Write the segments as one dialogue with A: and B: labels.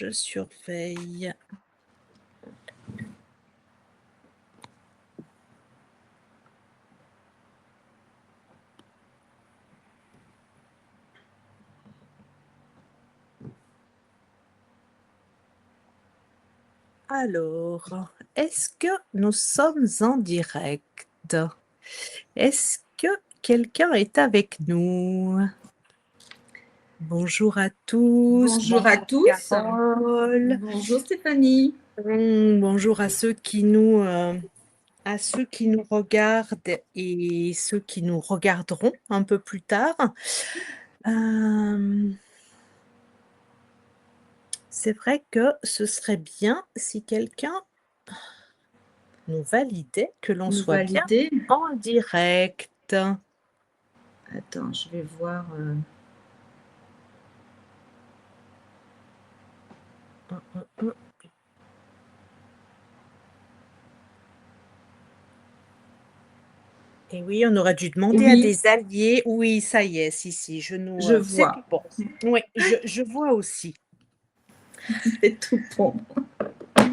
A: Je surveille. Alors, est-ce que nous sommes en direct? Est-ce que quelqu'un est avec nous? Bonjour à tous,
B: Bonjour à
A: bonjour
B: tous.
A: Carole.
B: Bonjour Stéphanie.
A: Bonjour à ceux qui nous regardent et ceux qui nous regarderont un peu plus tard. Hem, c'est vrai que ce serait bien si quelqu'un nous validait que l'on
B: Nous
A: soit bien
B: valider.
A: en direct.
B: Attends, je vais voir.
A: Mmh, mmh, mmh. Et oui, on aurait dû demander à
B: Oui,
A: des alliés. Oui, ça y est, si,
B: je
A: c'est tout
B: vois.
A: bon. Oui, je vois aussi.
B: C'est tout bon.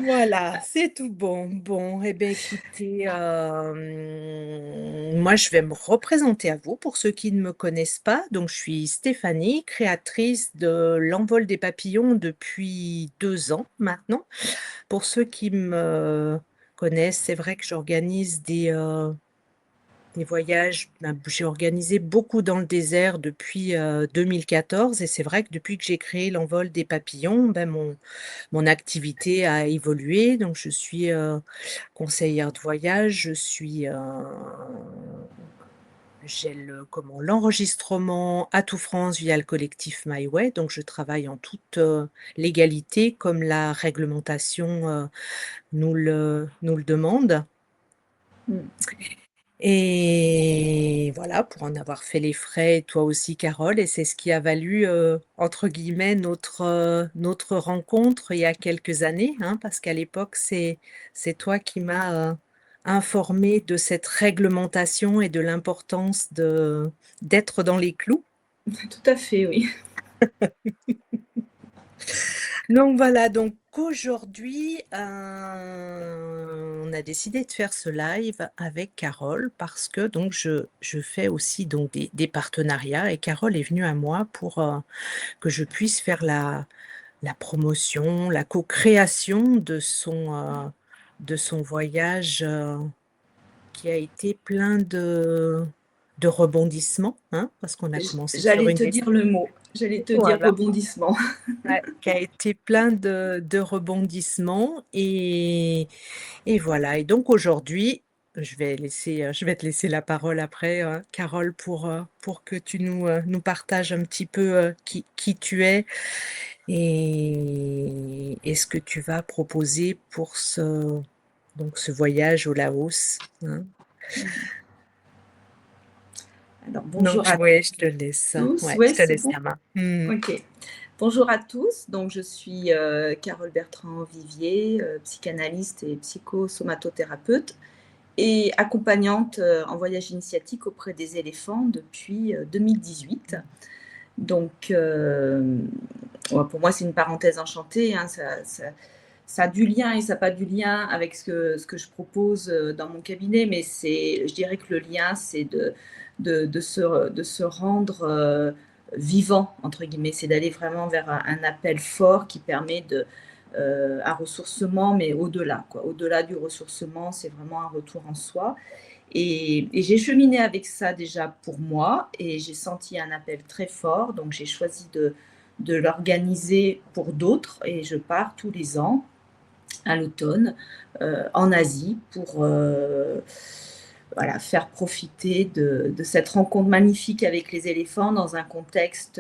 A: Voilà, c'est tout bon. Bon, eh bien, écoutez, moi, je vais me représenter à vous pour ceux qui ne me connaissent pas. Donc, je suis Stéphanie, créatrice de l'Envol des papillons depuis 2 ans maintenant. Pour ceux qui me connaissent, c'est vrai que j'organise des voyages, ben, j'ai organisé beaucoup dans le désert depuis, 2014 et c'est vrai que depuis que j'ai créé l'Envol des papillons, ben, mon activité a évolué. Donc je suis, conseillère de voyage, j'ai l'enregistrement Atout France via le collectif My Way, donc je travaille en toute, légalité comme la réglementation, nous le demande.
B: Mm.
A: Et voilà, pour en avoir fait les frais, toi aussi Carole, et c'est ce qui a valu, entre guillemets «notre rencontre» il y a quelques années, hein, parce qu'à l'époque, c'est toi qui m'as, informée de cette réglementation et de l'importance d'être dans les clous.
B: Tout à fait, oui.
A: Donc voilà, donc aujourd'hui, on a décidé de faire ce live avec Carole parce que donc je fais aussi donc des partenariats et Carole est venue à moi pour, que je puisse faire la promotion, la co-création de son voyage, qui a été plein de rebondissements, hein, parce qu'on a commencé sur
B: J'allais
A: une
B: te dire le mot. J'allais te dire
A: voilà.
B: rebondissement.
A: Ouais, qui a été plein de rebondissements et voilà et donc aujourd'hui, je vais te laisser la parole après, Carole, pour que tu nous partages un petit peu, qui tu es et ce que tu vas proposer pour ce voyage au Laos, hein.
B: Alors,
A: Donc
B: bonjour à
A: ouais, je te laisse,
B: tous.
A: ouais,
B: Ouais,
A: je te
B: c'est
A: laisse
B: bon.
A: la main. Mmh.
B: Ok. Bonjour à tous. Donc, je suis Carole Bertrand-Vivier, psychanalyste et psychosomatothérapeute et accompagnante en voyage initiatique auprès des éléphants depuis 2018. Donc, ouais, pour moi, c'est une parenthèse enchantée, hein, ça a du lien et ça n'a pas du lien avec ce que je propose dans mon cabinet, mais je dirais que le lien, c'est de se rendre vivant, entre guillemets, c'est d'aller vraiment vers un appel fort qui permet un ressourcement, mais au-delà, quoi. Au-delà du ressourcement, c'est vraiment un retour en soi. Et j'ai cheminé avec ça déjà pour moi et j'ai senti un appel très fort. Donc j'ai choisi de l'organiser pour d'autres et je pars tous les ans à l'automne en Asie pour voilà, faire profiter de cette rencontre magnifique avec les éléphants dans un contexte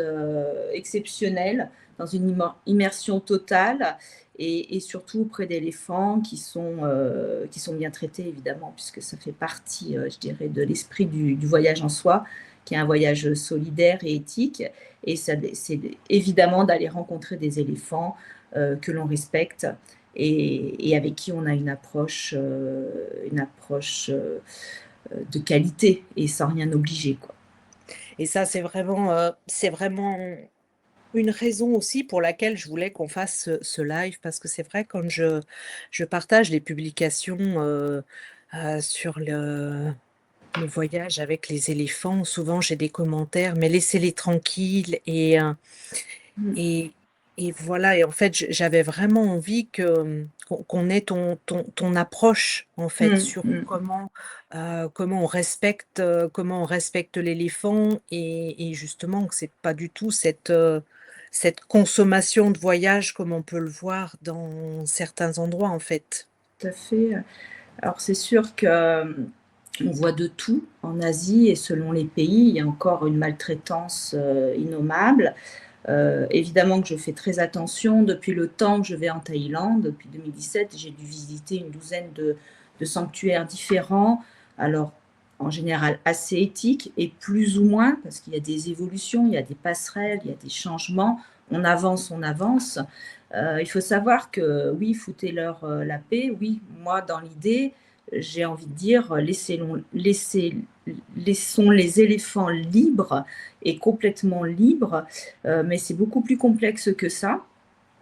B: exceptionnel, dans une immersion totale et surtout auprès d'éléphants qui sont bien traités évidemment, puisque ça fait partie, je dirais, de l'esprit du voyage en soi, qui est un voyage solidaire et éthique. Et ça, c'est évidemment d'aller rencontrer des éléphants que l'on respecte et avec qui on a une approche de qualité et sans rien obliger, quoi.
A: Et ça, c'est vraiment une raison aussi pour laquelle je voulais qu'on fasse ce live, parce que c'est vrai, quand je partage les publications sur le voyage avec les éléphants, souvent j'ai des commentaires, mais laissez-les tranquilles.
B: Mm.
A: Et, et voilà, et en fait, j'avais vraiment envie qu'on ait ton approche, en fait,
B: Mm,
A: sur
B: mm.
A: comment on respecte l'éléphant, et justement que c'est pas du tout cette consommation de voyage comme on peut le voir dans certains endroits, en fait.
B: Tout à fait. Alors c'est sûr que on voit de tout en Asie et selon les pays, il y a encore une maltraitance innommable. Évidemment que je fais très attention. Depuis le temps que je vais en Thaïlande, depuis 2017, j'ai dû visiter une douzaine de sanctuaires différents. Alors, en général, assez éthiques et plus ou moins, parce qu'il y a des évolutions, il y a des passerelles, il y a des changements. On avance, on avance. Il faut savoir que oui, foutez-leur la paix. Oui, moi, dans l'idée, j'ai envie de dire, laissons les éléphants libres et complètement libres, mais c'est beaucoup plus complexe que ça.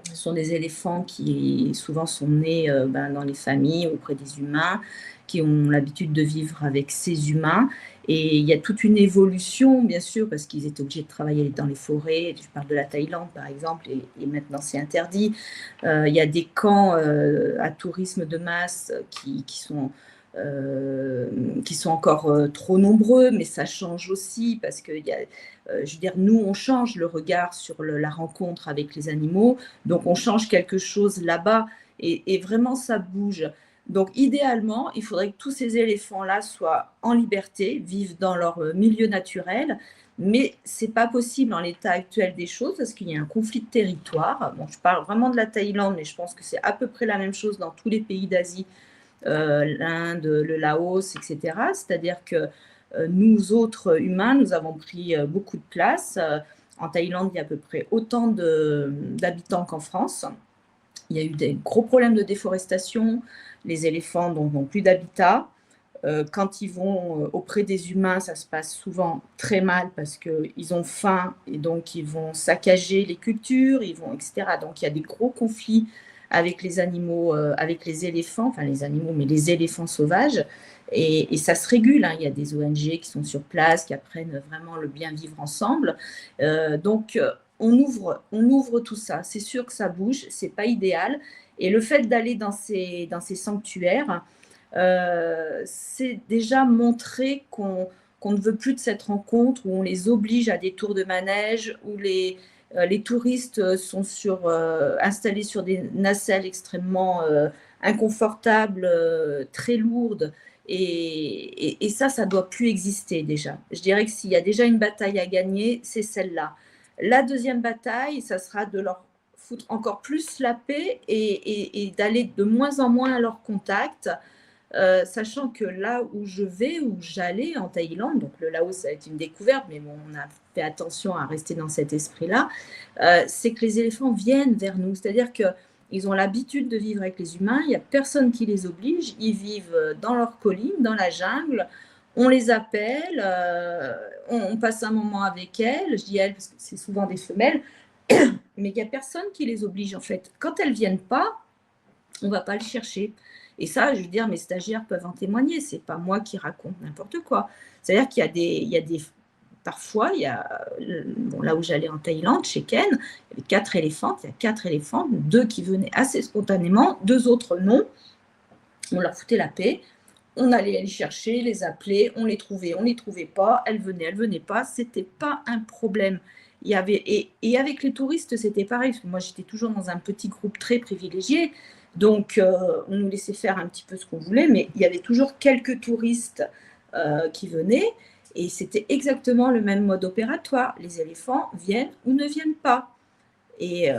B: Ce sont des éléphants qui souvent sont nés dans les familles, auprès des humains, qui ont l'habitude de vivre avec ces humains. Et il y a toute une évolution, bien sûr, parce qu'ils étaient obligés de travailler dans les forêts. Je parle de la Thaïlande, par exemple, et maintenant c'est interdit. Il y a des camps à tourisme de masse qui sont encore trop nombreux, mais ça change aussi parce que je veux dire, nous, on change le regard sur la rencontre avec les animaux, donc on change quelque chose là-bas et vraiment ça bouge. Donc idéalement, il faudrait que tous ces éléphants-là soient en liberté, vivent dans leur milieu naturel, mais c'est pas possible en l'état actuel des choses parce qu'il y a un conflit de territoire. Bon, je parle vraiment de la Thaïlande, mais je pense que c'est à peu près la même chose dans tous les pays d'Asie, l'Inde, le Laos, etc. C'est-à-dire que nous autres humains, nous avons pris beaucoup de place. En Thaïlande, il y a à peu près autant d'habitants qu'en France. Il y a eu des gros problèmes de déforestation. Les éléphants n'ont plus d'habitat. Quand ils vont auprès des humains, ça se passe souvent très mal parce qu'ils ont faim et donc ils vont saccager les cultures, etc. Donc il y a des gros conflits avec les animaux, avec les éléphants, enfin les animaux, mais les éléphants sauvages. Et ça se régule, hein. Il y a des ONG qui sont sur place, qui apprennent vraiment le bien vivre ensemble. Donc on ouvre tout ça. C'est sûr que ça bouge, c'est pas idéal. Et le fait d'aller dans ces sanctuaires, c'est déjà montrer qu'on ne veut plus de cette rencontre où on les oblige à des tours de manège, où les touristes sont installés sur des nacelles extrêmement inconfortables, très lourdes. Et ça ne doit plus exister déjà. Je dirais que s'il y a déjà une bataille à gagner, c'est celle-là. La deuxième bataille, ça sera de leur foutre encore plus la paix et d'aller de moins en moins à leur contact, sachant que là où j'allais en Thaïlande, donc le Laos, ça a été une découverte, mais bon, on a fait attention à rester dans cet esprit-là, c'est que les éléphants viennent vers nous, c'est-à-dire qu'ils ont l'habitude de vivre avec les humains, il n'y a personne qui les oblige, ils vivent dans leurs collines, dans la jungle, on les appelle, on passe un moment avec elles, je dis elles parce que c'est souvent des femelles, mais il n'y a personne qui les oblige en fait. Quand elles ne viennent pas, on ne va pas le chercher. Et ça, je veux dire, mes stagiaires peuvent en témoigner. C'est pas moi qui raconte n'importe quoi. C'est-à-dire qu'il y a des parfois, bon, là où j'allais en Thaïlande, chez Ken, il y avait 4 éléphants. Il y a 4 éléphants, 2 qui venaient assez spontanément, 2 autres non. On leur foutait la paix. On allait les chercher, les appeler, on les trouvait pas. Elles venaient pas. C'était pas un problème. Et avec les touristes, c'était pareil. Parce que moi, j'étais toujours dans un petit groupe très privilégié. Donc, on nous laissait faire un petit peu ce qu'on voulait, mais il y avait toujours quelques touristes qui venaient, et c'était exactement le même mode opératoire. Les éléphants viennent ou ne viennent pas. Et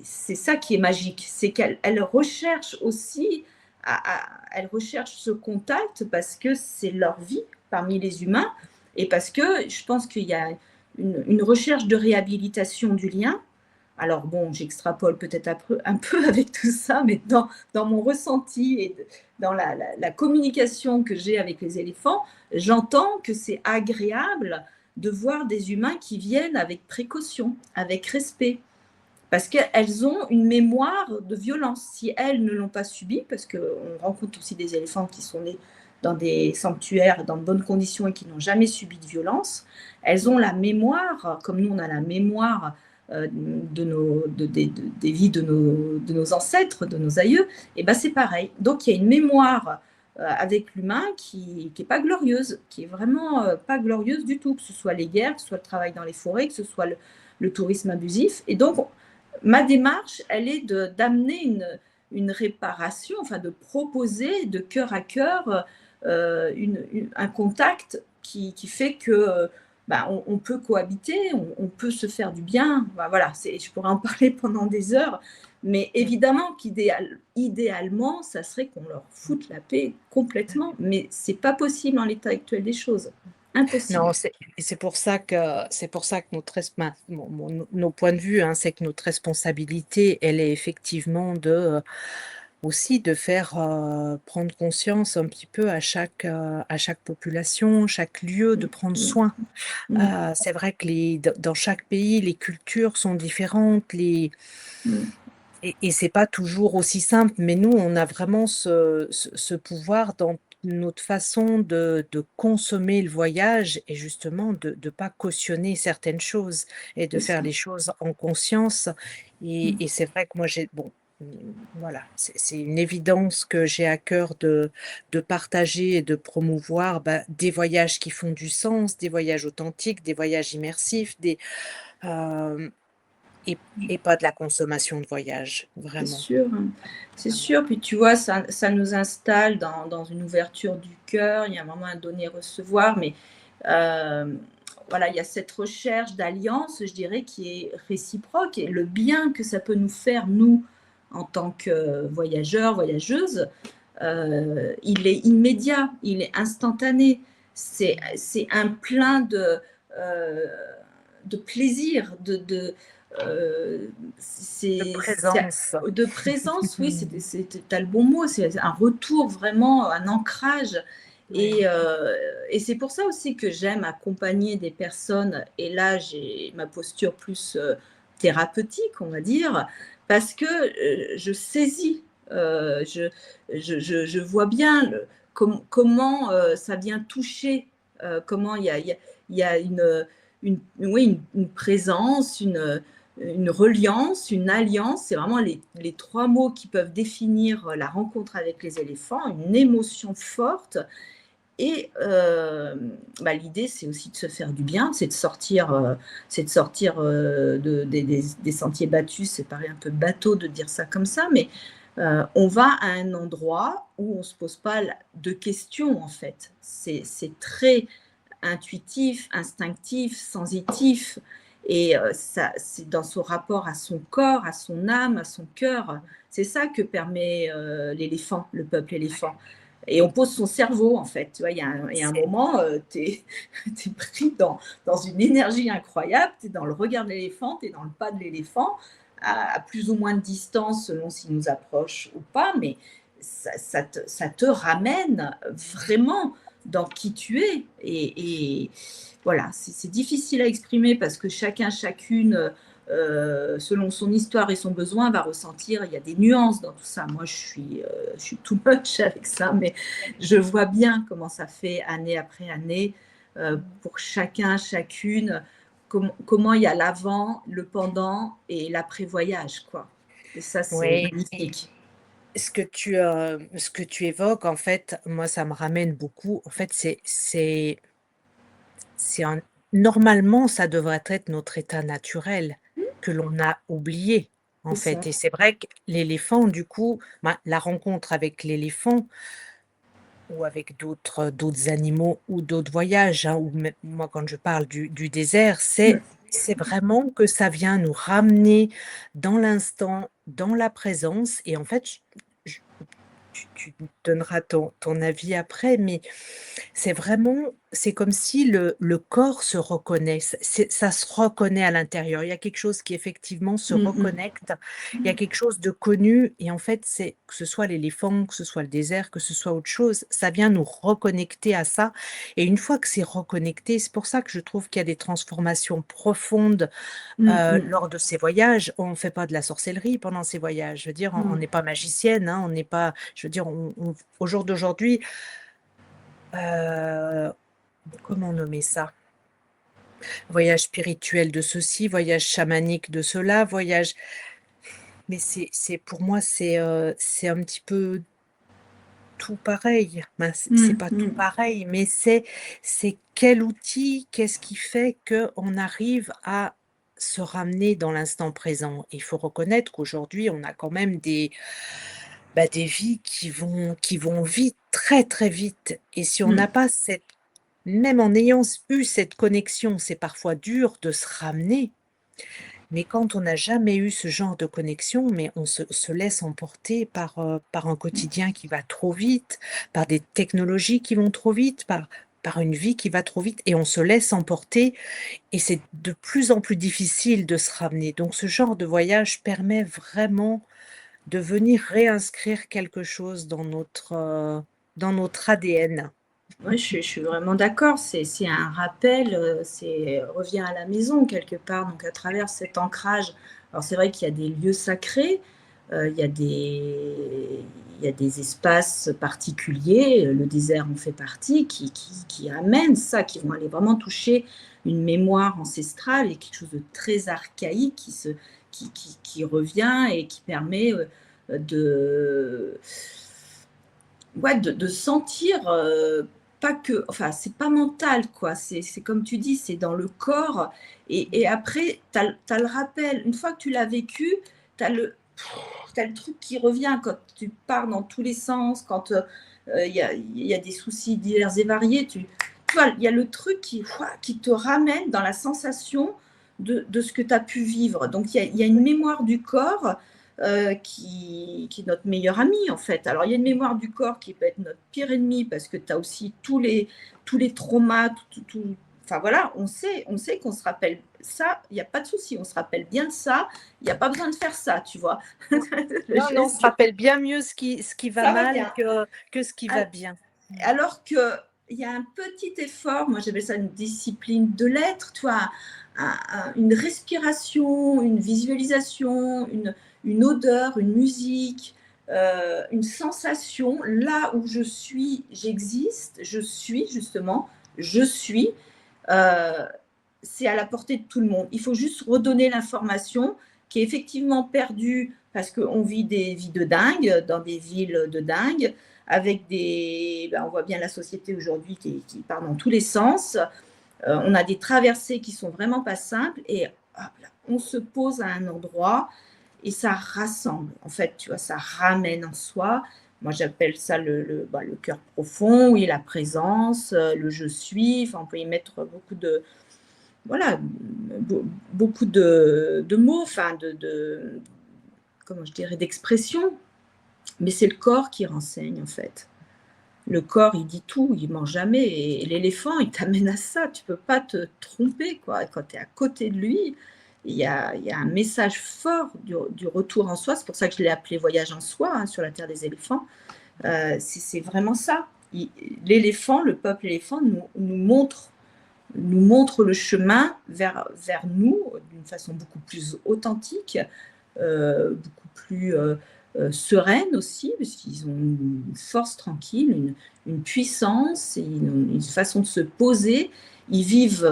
B: c'est ça qui est magique, c'est qu'elles recherchent aussi, elles recherchent ce contact parce que c'est leur vie parmi les humains, et parce que je pense qu'il y a une recherche de réhabilitation du lien. Alors bon, j'extrapole peut-être un peu avec tout ça, mais dans mon ressenti et dans la communication que j'ai avec les éléphants, j'entends que c'est agréable de voir des humains qui viennent avec précaution, avec respect. Parce qu'elles ont une mémoire de violence. Si elles ne l'ont pas subi, parce qu'on rencontre aussi des éléphants qui sont nés dans des sanctuaires, dans de bonnes conditions et qui n'ont jamais subi de violence, elles ont la mémoire, comme nous on a la mémoire des vies de nos ancêtres, de nos aïeux, et ben c'est pareil. Donc il y a une mémoire avec l'humain qui n'est pas glorieuse, qui est vraiment pas glorieuse du tout, que ce soit les guerres, que ce soit le travail dans les forêts, que ce soit le tourisme abusif. Et donc, ma démarche, elle est d'amener une réparation, enfin de proposer de cœur à cœur un contact qui fait que on peut cohabiter, on peut se faire du bien. Voilà, je pourrais en parler pendant des heures, mais évidemment qu'idéalement, ça serait qu'on leur foute la paix complètement, mais c'est pas possible en l'état actuel des choses. Impossible.
A: Non, c'est pour ça que nos points de vue, hein, c'est que notre responsabilité, elle est effectivement aussi de faire prendre conscience un petit peu à chaque population, chaque lieu, de prendre soin. C'est vrai que dans chaque pays, les cultures sont différentes, et c'est pas toujours aussi simple, mais nous, on a vraiment ce pouvoir dans notre façon de consommer le voyage et justement de ne pas cautionner certaines choses et de faire les choses en conscience. Et c'est vrai que moi, voilà, c'est une évidence que j'ai à cœur de partager et de promouvoir des voyages qui font du sens, des voyages authentiques, des voyages immersifs, euh, et pas de la consommation de voyage,
B: C'est
A: vraiment.
B: sûr, c'est sûr. Puis tu vois, ça nous installe dans une ouverture du cœur. Il y a vraiment un donner-recevoir, mais voilà, il y a cette recherche d'alliance, je dirais, qui est réciproque. Et le bien que ça peut nous faire, nous, en tant que voyageurs, voyageuses, il est immédiat, il est instantané. C'est un plein de plaisir, de de présence, oui, tu as le bon mot, c'est un retour vraiment, un ancrage.
A: Ouais.
B: Et c'est pour ça aussi que j'aime accompagner des personnes, et là j'ai ma posture plus thérapeutique, on va dire, parce que je saisis, je vois bien comment ça vient toucher, comment il y a oui, une présence, une reliance, une alliance. C'est vraiment les trois mots qui peuvent définir la rencontre avec les éléphants, une émotion forte. Et l'idée, c'est aussi de se faire du bien, c'est de sortir, des sentiers battus. C'est pareil, un peu bateau de dire ça comme ça, mais on va à un endroit où on ne se pose pas de questions, en fait. C'est très intuitif, instinctif, sensitif. Et c'est dans son rapport à son corps, à son âme, à son cœur. C'est ça que permet l'éléphant, le peuple éléphant. Et on pose son cerveau, en fait. Tu vois, il y a un moment, tu es pris dans une énergie incroyable, tu es dans le regard de l'éléphant, tu es dans le pas de l'éléphant, à plus ou moins de distance selon s'il nous approche ou pas, mais ça te ramène vraiment dans qui tu es. Et voilà, c'est difficile à exprimer parce que chacun, chacune, selon son histoire et son besoin, va ressentir. Il y a des nuances dans tout ça. Moi, je suis too much avec ça, mais je vois bien comment ça fait année après année pour chacun, chacune, comment il y a l'avant, le pendant et l'après-voyage, quoi. Et ça, c'est
A: Oui,
B: magnifique.
A: ce que tu évoques, en fait, moi, ça me ramène beaucoup. En fait, c'est normalement, ça devrait être notre état naturel que l'on a oublié, en
B: C'est ça.
A: fait. Et c'est vrai que l'éléphant, du coup, la rencontre avec l'éléphant ou avec d'autres animaux ou d'autres voyages, hein, ou moi, quand je parle du désert, c'est vraiment que ça vient nous ramener dans l'instant, dans la présence. Et en fait, je- tu donneras ton avis après, mais c'est vraiment c'est comme si le corps se reconnaît, ça se reconnaît à l'intérieur. Il y a quelque chose qui effectivement se
B: Mmh mh.
A: reconnecte, il y a quelque chose de connu et en fait, c'est que ce soit l'éléphant, que ce soit le désert, que ce soit autre chose, ça vient nous reconnecter à ça et une fois que c'est reconnecté, c'est pour ça que je trouve qu'il y a des transformations profondes,
B: Mmh mh.
A: lors de ces voyages. On ne fait pas de la sorcellerie pendant ces voyages. Je veux dire, on
B: Mmh.
A: n'est pas magicienne, hein, on n'est pas je veux dire, on au jour d'aujourd'hui, heu, comment nommer ça? Voyage spirituel de ceci, voyage chamanique de cela, voyage mais c'est pour moi, c'est un petit peu tout pareil. Ben, c'est
B: Mmh
A: pas tout
B: mh.
A: pareil, mais c'est quel outil, qu'est-ce qui fait qu'on arrive à se ramener dans l'instant présent? Il faut reconnaître qu'aujourd'hui, on a quand même des vies qui vont vite, très, très vite et si on n'a
B: Mmh.
A: pas cette même en ayant eu cette connexion, c'est parfois dur de se ramener. Mais quand on n'a jamais eu ce genre de connexion, mais on se laisse emporter par un quotidien qui va trop vite, par des technologies qui vont trop vite, par une vie qui va trop vite et on se laisse emporter et c'est de plus en plus difficile de se ramener. Donc ce genre de voyage permet vraiment de venir réinscrire quelque chose dans notre ADN.
B: Ouais, je suis vraiment d'accord. C'est un rappel, c'est revient à la maison quelque part, donc à travers cet ancrage. Alors c'est vrai qu'il y a des lieux sacrés, il y a des espaces particuliers, le désert en fait partie, qui amènent ça, qui vont aller vraiment toucher une mémoire ancestrale et quelque chose de très archaïque qui revient et qui permet, de ouais, de sentir, pas que enfin, c'est pas mental, quoi, c'est comme tu dis, c'est dans le corps et après tu as le rappel. Une fois que tu l'as vécu, tu as le truc qui revient quand tu pars dans tous les sens, quand, il y a des soucis divers et variés, tu vois, il y a le truc qui te ramène dans la sensation de ce que tu as pu vivre. Donc il y a une mémoire du corps qui est notre meilleur ami en fait. Alors il y a une mémoire du corps qui peut être notre pire ennemi parce que tu as aussi tous les traumas, enfin voilà, on sait qu'on se rappelle ça, il n'y a pas de souci, on se rappelle bien de ça, il n'y a pas besoin de faire ça, tu vois.
A: Non,
B: Le
A: non, non, on se
B: geste,
A: rappelle bien mieux ce qui va
B: ça va
A: mal
B: bien.
A: que ce qui va
B: Al-
A: bien. Mmh.
B: Alors qu'il y a un petit effort, moi j'appelle ça une discipline de l'être, tu vois, une respiration, une visualisation, une odeur, une musique, une sensation. Là où je suis, j'existe, je suis justement, je suis. euh, c'est à la portée de tout le monde. Il faut juste redonner l'information qui est effectivement perdue parce qu'on vit des vies de dingue, dans des villes de dingue, avec des. Ben, on voit bien la société aujourd'hui qui part dans tous les sens. On a des traversées qui sont vraiment pas simples et hop là, on se pose à un endroit et ça rassemble. En fait, tu vois, ça ramène en soi. Moi, j'appelle ça le cœur profond, oui, la présence, le je suis. Enfin, on peut y mettre beaucoup de, voilà, beaucoup de mots, enfin comment je dirais, d'expressions, mais c'est le corps qui renseigne en fait. Le corps, il dit tout, il ment jamais et l'éléphant, il t'amène à ça, tu peux pas te tromper quoi. Quand tu es à côté de lui, il y a un message fort du retour en soi, c'est pour ça que je l'ai appelé voyage en soi, hein, sur la terre des éléphants. C'est vraiment ça. L'éléphant, le peuple éléphant nous montre le chemin vers nous d'une façon beaucoup plus authentique, beaucoup plus sereine aussi, parce qu'ils ont une force tranquille, une puissance, et une façon de se poser. Ils vivent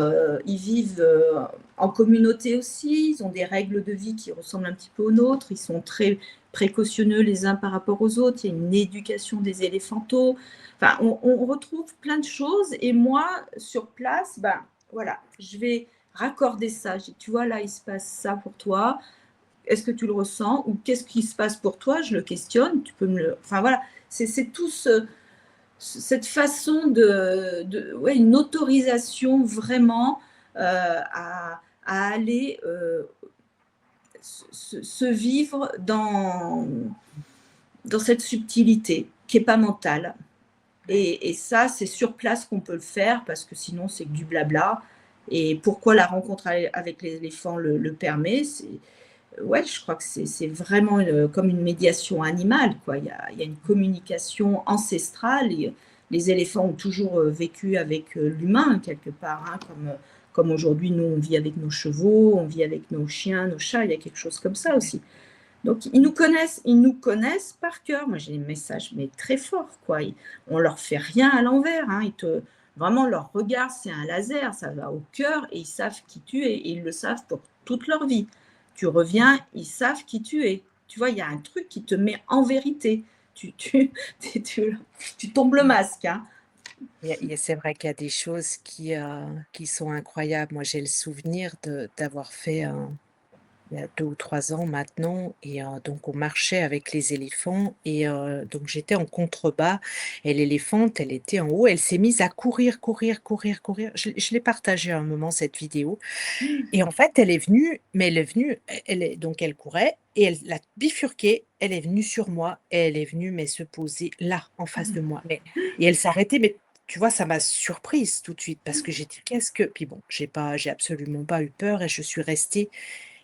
B: en communauté aussi, ils ont des règles de vie qui ressemblent un petit peu aux nôtres, ils sont très précautionneux les uns par rapport aux autres, il y a une éducation des éléphantaux. Enfin, on retrouve plein de choses et moi, sur place, ben, voilà, je vais raccorder ça. Tu vois, là, il se passe ça pour toi. Est-ce que tu le ressens? Ou qu'est-ce qui se passe pour toi? Je le questionne. Tu peux me le. Enfin, voilà, c'est tout cette façon ouais, une autorisation vraiment à aller se vivre dans cette subtilité qui n'est pas mentale.
A: ouais.
B: Et ça, c'est sur place qu'on peut le faire parce que sinon, c'est que du blabla. Et pourquoi la rencontre avec l'éléphant le permet, c'est ouais, je crois que c'est vraiment comme une médiation animale, quoi. Il y a une communication ancestrale et les éléphants ont toujours vécu avec l'humain, quelque part, hein, comme aujourd'hui, nous, on vit avec nos chevaux, on vit avec nos chiens, nos chats, il y a quelque chose comme ça aussi. Donc, ils nous connaissent par cœur. Moi, j'ai des messages, mais très forts, quoi. On leur fait rien à l'envers, hein. Vraiment, leur regard, c'est un laser, ça va au cœur et ils savent qui tu es et ils le savent pour toute leur vie. Tu reviens, ils savent qui tu es. Tu vois, il y a un truc qui te met en vérité. Tu, tu, tu, tu tombes le masque, hein.
A: C'est vrai qu'il y a des choses qui sont incroyables. Moi, j'ai le souvenir d'avoir fait il y a 2 ou 3 ans maintenant et donc on marchait avec les éléphants et donc j'étais en contrebas et l'éléphante, elle était en haut, elle s'est mise à courir, courir, courir, courir. Je l'ai partagée à un moment cette vidéo et en fait, elle est venue, mais elle est venue, elle courait et elle a bifurqué, elle est venue sur moi et elle est venue, mais se poser là, en face de moi. Mais et elle s'est arrêtée, mais tu vois, ça m'a surprise tout de suite parce que j'ai dit: «Qu'est-ce que» puis bon, j'ai absolument pas eu peur et je suis restée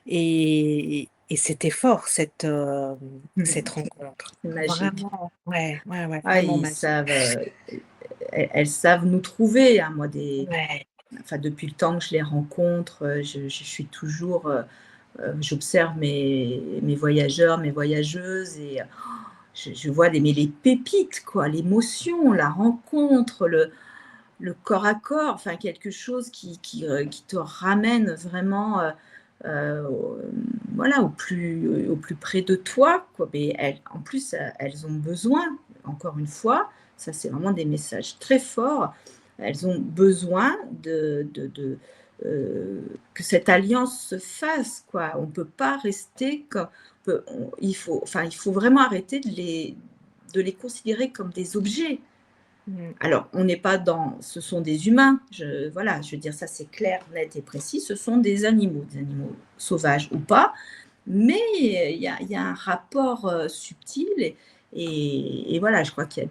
A: et c'était fort cette rencontre.
B: C'est magique.
A: Vraiment, ouais, ouais, ouais,
B: Ah,
A: vraiment magique.
B: elles savent nous trouver, hein. Moi,
A: Ouais.
B: enfin, depuis le temps que je les rencontre, je suis toujours, j'observe mes voyageurs, mes voyageuses et je vois les pépites, quoi, l'émotion, la rencontre, le corps à corps, enfin quelque chose qui te ramène vraiment, au voilà, au plus près de toi, quoi. Mais en plus, elles ont besoin, encore une fois, ça c'est vraiment des messages très forts. Elles ont besoin que cette alliance se fasse, quoi. On ne peut pas rester comme il faut vraiment arrêter de les considérer comme des objets.
A: Mmh.
B: Alors, on n'est pas dans ce sont des humains, voilà, je veux dire ça c'est clair, net et précis, ce sont des animaux sauvages ou pas, mais il y a un rapport, subtil et voilà, je crois qu'il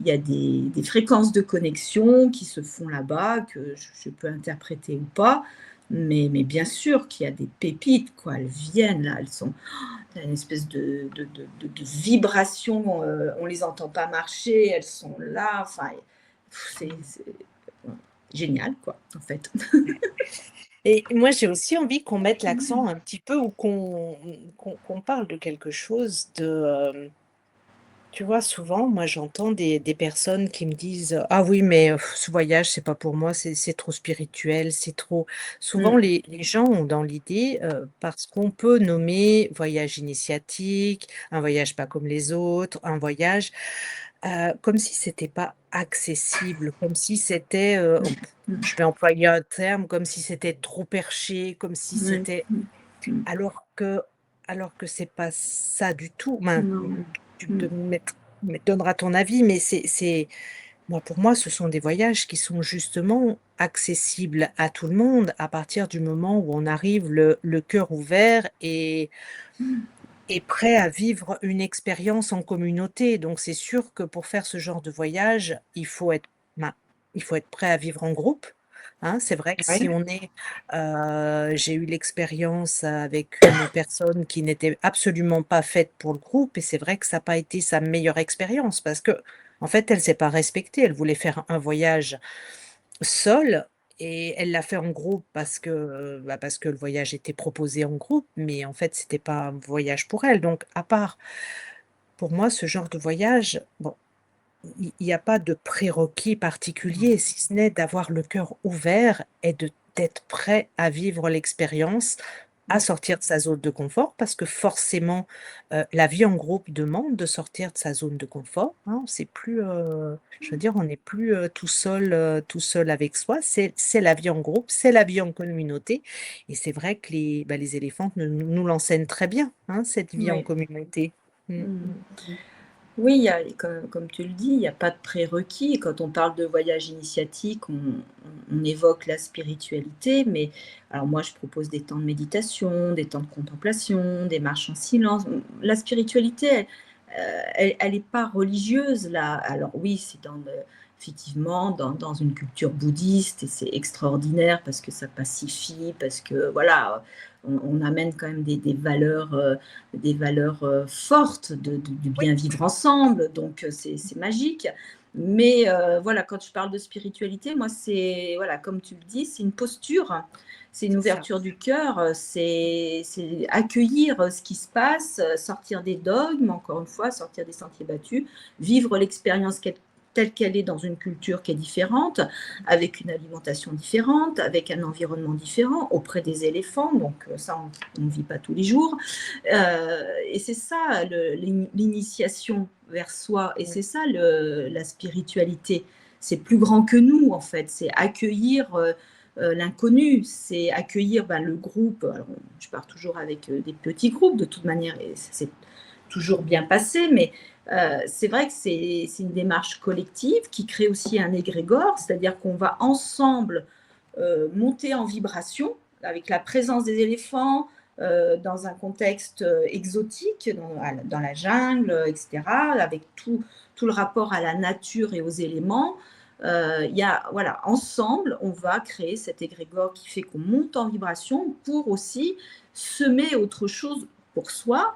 B: y a des fréquences de connexion qui se font là-bas que je peux interpréter ou pas, mais bien sûr qu'il y a des pépites, quoi. Elles viennent là, elles sont il y a une espèce de vibration, on les entend pas marcher, elles sont là, enfin, c'est génial quoi, en fait.
A: Et moi, j'ai aussi envie qu'on mette l'accent un petit peu ou qu'on parle de quelque chose tu vois, souvent, moi, j'entends des personnes qui me disent: «Ah oui, mais ce voyage, c'est pas pour moi, c'est trop spirituel, c'est trop» souvent
B: Mmh,
A: les gens ont dans l'idée, parce qu'on peut nommer voyage initiatique, un voyage pas comme les autres, un voyage, comme si c'était pas accessible, comme si c'était,
B: mmh,
A: je vais employer un terme, comme si c'était trop perché, comme si
B: ouais,
A: c'était
B: mmh, mmh,
A: alors que alors que c'est pas ça du tout. Ben,
B: non,
A: tu
B: mmh,
A: me donneras ton avis, mais c'est moi, pour moi, ce sont des voyages qui sont justement accessibles à tout le monde à partir du moment où on arrive le cœur ouvert et prêt à vivre une expérience en communauté. Donc c'est sûr que pour faire ce genre de voyage, ben, il faut être prêt à vivre en groupe, hein. C'est vrai que si
B: ouais,
A: on est j'ai eu l'expérience avec une personne qui n'était absolument pas faite pour le groupe et c'est vrai que ça n'a pas été sa meilleure expérience parce qu'en fait, elle s'est pas respectée. Elle voulait faire un voyage seule et elle l'a fait en groupe parce que le voyage était proposé en groupe, mais en fait, c'était pas un voyage pour elle. Donc à part pour moi, ce genre de voyage, bon, il y a pas de prérequis particulier, si ce n'est d'avoir le cœur ouvert et d'être prêt à vivre l'expérience, à sortir de sa zone de confort parce que forcément, la vie en groupe demande de sortir de sa zone de confort, hein. C'est plus, je veux dire, on n'est plus, tout seul avec soi. C'est la vie en groupe, c'est la vie en communauté et c'est vrai que les éléphants nous l'enseignent très bien, hein, cette vie en
B: oui,
A: communauté. Mmh,
B: mmh.
A: mmh,
B: Oui, il y a comme tu le dis, il y a pas de prérequis. Quand on parle de voyage initiatique, on évoque la spiritualité, mais alors moi, je propose des temps de méditation, des temps de contemplation, des marches en silence. La spiritualité, elle n'est pas religieuse là. Alors oui, c'est effectivement dans une culture bouddhiste et c'est extraordinaire parce que ça pacifie, parce que voilà, on amène quand même des valeurs fortes du
A: Oui,
B: bien vivre ensemble, donc c'est magique. Mais voilà, quand je parle de spiritualité, moi c'est voilà, comme tu le dis, c'est une posture, c'est une
A: c'est ça.
B: ouverture du cœur, c'est accueillir ce qui se passe, sortir des dogmes, encore une fois, sortir des sentiers battus, vivre l'expérience telle qu'elle est dans une culture qui est différente, avec une alimentation différente, avec un environnement différent, auprès des éléphants, donc ça, on ne vit pas tous les jours. Et c'est ça l'initiation vers soi, et
A: Oui.
B: c'est ça la spiritualité. C'est plus grand que nous, en fait, c'est accueillir l'inconnu, c'est accueillir le groupe. Alors, je pars toujours avec des petits groupes de toute manière, et c'est toujours bien passé, mais c'est vrai que c'est une démarche collective qui crée aussi un égrégore, c'est-à-dire qu'on va ensemble monter en vibration avec la présence des éléphants dans un contexte exotique, dans la jungle, etc., avec tout le rapport à la nature et aux éléments. Voilà, ensemble, on va créer cet égrégore qui fait qu'on monte en vibration pour aussi semer autre chose pour soi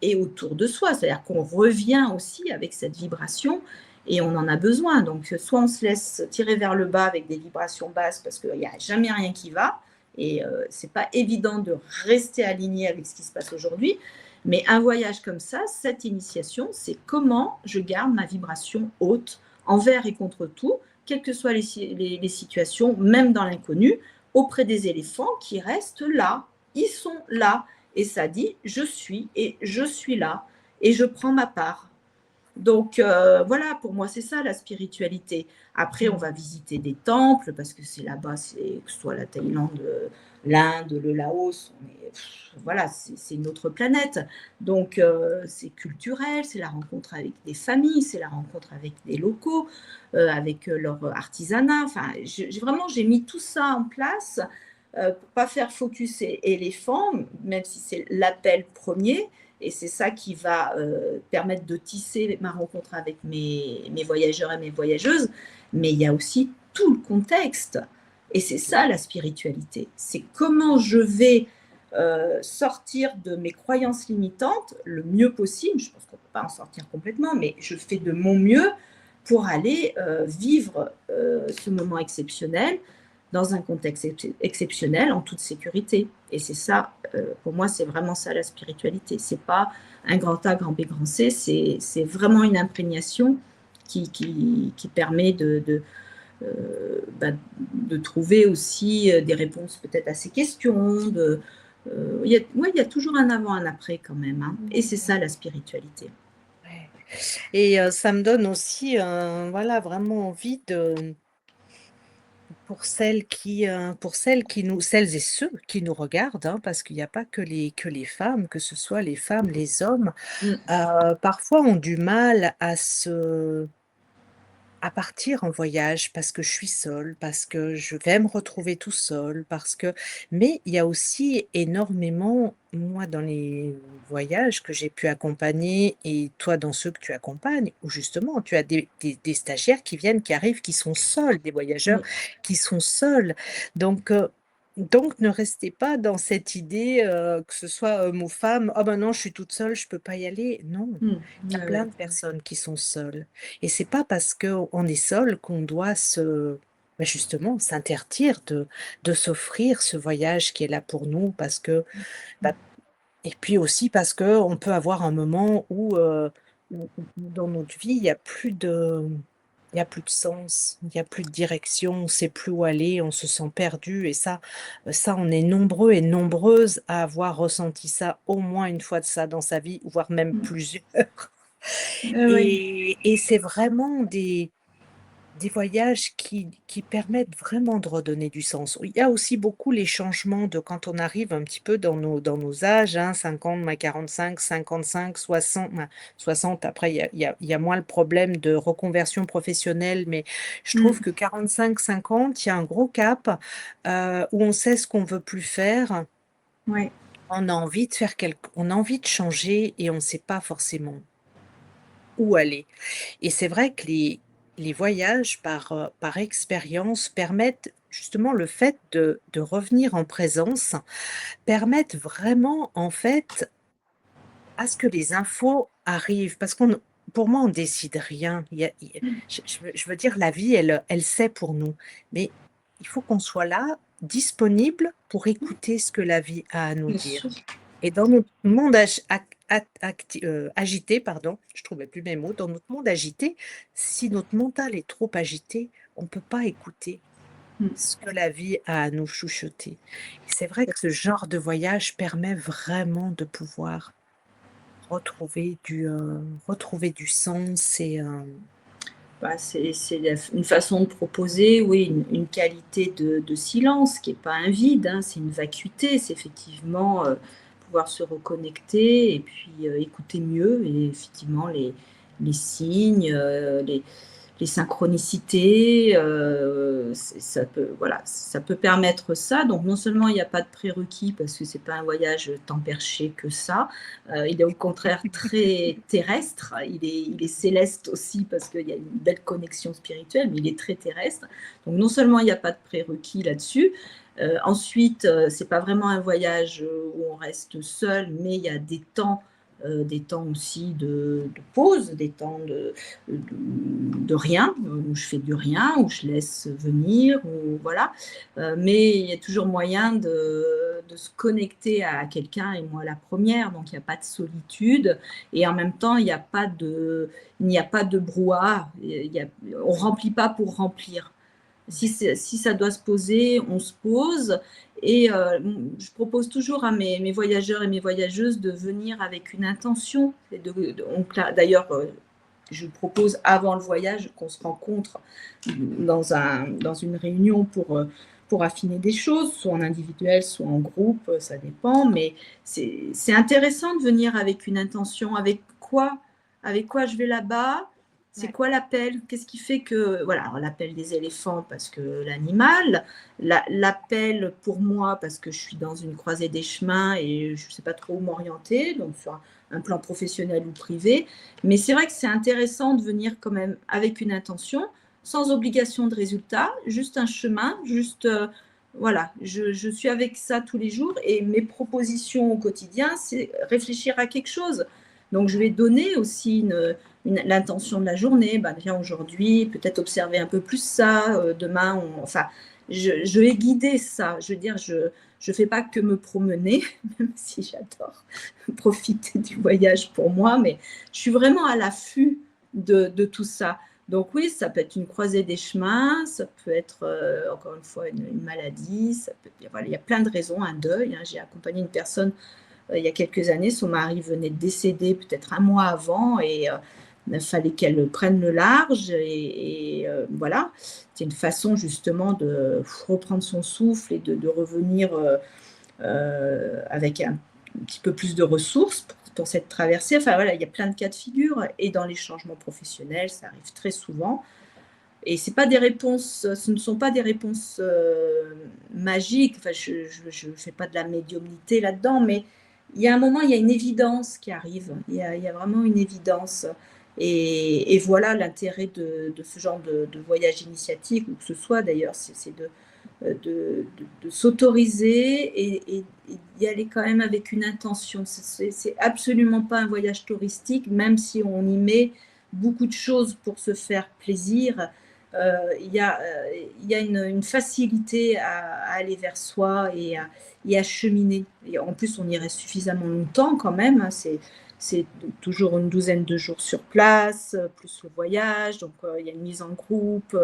B: et autour de soi. C'est-à-dire qu'on revient aussi avec cette vibration et on en a besoin. Donc, soit on se laisse tirer vers le bas avec des vibrations basses parce qu'il n'y a jamais rien qui va et c'est pas évident de rester aligné avec ce qui se passe aujourd'hui. Mais un voyage comme ça, cette initiation, c'est comment je garde ma vibration haute envers et contre tout, quelles que soient les situations, même dans l'inconnu, auprès des éléphants qui restent là. Ils sont là. Et ça dit, je suis et je suis là et je prends ma part. Donc voilà, pour moi, c'est ça la spiritualité. Après, on va visiter des temples parce que c'est là-bas, que ce soit la Thaïlande, l'Inde, le Laos, voilà, c'est une autre planète. Donc c'est culturel, c'est la rencontre avec des familles, c'est la rencontre avec des locaux, avec leur artisanat. Enfin, vraiment, j'ai mis tout ça en place pour pas faire focus éléphant, même si c'est l'appel premier. Et c'est ça qui va permettre de tisser ma rencontre avec mes voyageurs et mes voyageuses. Mais il y a aussi tout le contexte. Et c'est ça la spiritualité. C'est comment je vais sortir de mes croyances limitantes le mieux possible. Je pense qu'on ne peut pas en sortir complètement, mais je fais de mon mieux pour aller vivre ce moment exceptionnel dans un contexte exceptionnel, en toute sécurité. Et c'est ça, pour moi, c'est vraiment ça la spiritualité. C'est pas un grand A, grand B, grand C, c'est vraiment une imprégnation qui permet de trouver aussi des réponses peut-être à ces questions. Il y a toujours un avant, un après quand même. Hein. Et c'est ça la spiritualité.
A: Ouais. Et ça me donne aussi voilà, vraiment envie pour celles et ceux qui nous regardent, hein, parce qu'il n'y a pas que les femmes, que ce soit les femmes, les hommes,
B: Mm,
A: parfois ont du mal à partir en voyage parce que je suis seule, parce que je vais me retrouver tout seul, parce que mais il y a aussi énormément, moi dans les voyages que j'ai pu accompagner et toi dans ceux que tu accompagnes, où justement tu as des stagiaires qui viennent, qui arrivent, qui sont seuls, des voyageurs
B: mm,
A: qui sont seuls. Donc ne restez pas dans cette idée, que ce soit homme ou femme: «Oh ben non, je suis toute seule, je peux pas y aller». Non,
B: mm.
A: il y a
B: Ouais,
A: plein
B: ouais.
A: de personnes qui sont seules. Et c'est pas parce qu'on est seul qu'on doit justement s'interdire de s'offrir ce voyage qui est là pour nous parce que, bah, et puis aussi parce qu'on peut avoir un moment où dans notre vie, il y a plus de sens, il y a plus de direction, on sait plus où aller, on se sent perdu et ça, on est nombreux et nombreuses à avoir ressenti ça au moins une fois de ça dans sa vie, voire même
B: Mm.
A: plusieurs.
B: Oui.
A: Et c'est vraiment des voyages qui permettent vraiment de redonner du sens. Il y a aussi beaucoup les changements de quand on arrive un petit peu dans nos âges, hein, 50, 45, 55, 60, 60 après il y a moins le problème de reconversion professionnelle, mais je trouve
B: Mm.
A: que 45-50, il y a un gros cap, où on sait ce qu'on veut plus faire.
B: Ouais.
A: On a envie de changer et on ne sait pas forcément. où aller. Et c'est vrai que les voyages par expérience permettent justement le fait de revenir en présence, permettent vraiment en fait à ce que les infos arrivent parce qu'on pour moi on décide rien. Il y a je veux dire la vie elle sait pour nous, mais il faut qu'on soit là, disponible pour écouter ce que la vie a à nous
B: Bien
A: dire.
B: sûr.
A: Et dans notre monde agité, pardon, je trouvais plus mes mots, dans notre monde agité, si notre mental est trop agité, on ne peut pas écouter
B: Mm.
A: ce que la vie a à nous chuchoter. Et c'est vrai que ce genre de voyage permet vraiment de pouvoir retrouver du sens et
B: Bah, c'est une façon de proposer, oui, une qualité de silence qui est pas un vide, hein, c'est une vacuité. C'est effectivement, pouvoir se reconnecter et puis, écouter mieux et effectivement les signes, les synchronicités, ça peut, voilà, ça peut permettre ça. Donc non seulement il n'y a pas de prérequis parce que c'est pas un voyage tant perché que ça, il est au contraire très terrestre, il est céleste aussi parce qu'il y a une belle connexion spirituelle, mais il est très terrestre. Donc non seulement il n'y a pas de prérequis là-dessus, ensuite, c'est pas vraiment un voyage où on reste seul, mais il y a des temps aussi de pause, des temps de rien, où je fais du rien, où je laisse venir, ou voilà. Mais il y a toujours moyen de se connecter à quelqu'un, et moi la première, donc il n'y a pas de solitude, et en même temps, il n'y a pas de brouhaha, on ne remplit pas pour remplir. Si ça doit se poser, on se pose. Et je propose toujours à mes voyageurs et mes voyageuses de venir avec une intention. D'ailleurs, je propose avant le voyage qu'on se rencontre dans une réunion pour affiner des choses, soit en individuel, soit en groupe, ça dépend. Mais c'est intéressant de venir avec une intention. Avec quoi je vais là-bas? C'est
A: ouais.
B: quoi l'appel? Qu'est-ce qui fait que... Voilà, l'appel des éléphants parce que l'animal, l'appel pour moi parce que je suis dans une croisée des chemins et je ne sais pas trop où m'orienter, donc sur un plan professionnel ou privé. Mais c'est vrai que c'est intéressant de venir quand même avec une intention, sans obligation de résultat, juste un chemin, juste... voilà, je suis avec ça tous les jours et mes propositions au quotidien, c'est réfléchir à quelque chose. Donc, je vais donner aussi l'intention de la journée. Ben, viens aujourd'hui, peut-être observer un peu plus ça. Demain, enfin, je vais guider ça. Je veux dire, je ne fais pas que me promener, même si j'adore profiter du voyage pour moi, mais je suis vraiment à l'affût de tout ça. Donc oui, ça peut être une croisée des chemins, ça peut être encore une fois une maladie, voilà, il y a plein de raisons, un deuil. Hein. J'ai accompagné une personne il y a quelques années, son mari venait de décéder peut-être un mois avant et il fallait qu'elle prenne le large et voilà, c'est une façon justement de reprendre son souffle et de revenir avec un petit peu plus de ressources pour cette traversée. Enfin voilà, il y a plein de cas de figure et dans les changements professionnels, ça arrive très souvent. Et c'est pas des réponses, ce ne sont pas des réponses magiques. Enfin, je fais pas de la médiumnité là-dedans, mais il y a un moment, il y a une évidence qui arrive. Il y a vraiment une évidence. Et voilà l'intérêt de ce genre de voyage initiatique, ou que ce soit d'ailleurs, c'est de s'autoriser et d'y aller quand même avec une intention. C'est absolument pas un voyage touristique, même si on y met beaucoup de choses pour se faire plaisir. Il y a une facilité à aller vers soi et à cheminer. Et en plus, on y reste suffisamment longtemps quand même. Hein. C'est toujours une douzaine de jours sur place, plus le voyage. Donc, il y a une mise en groupe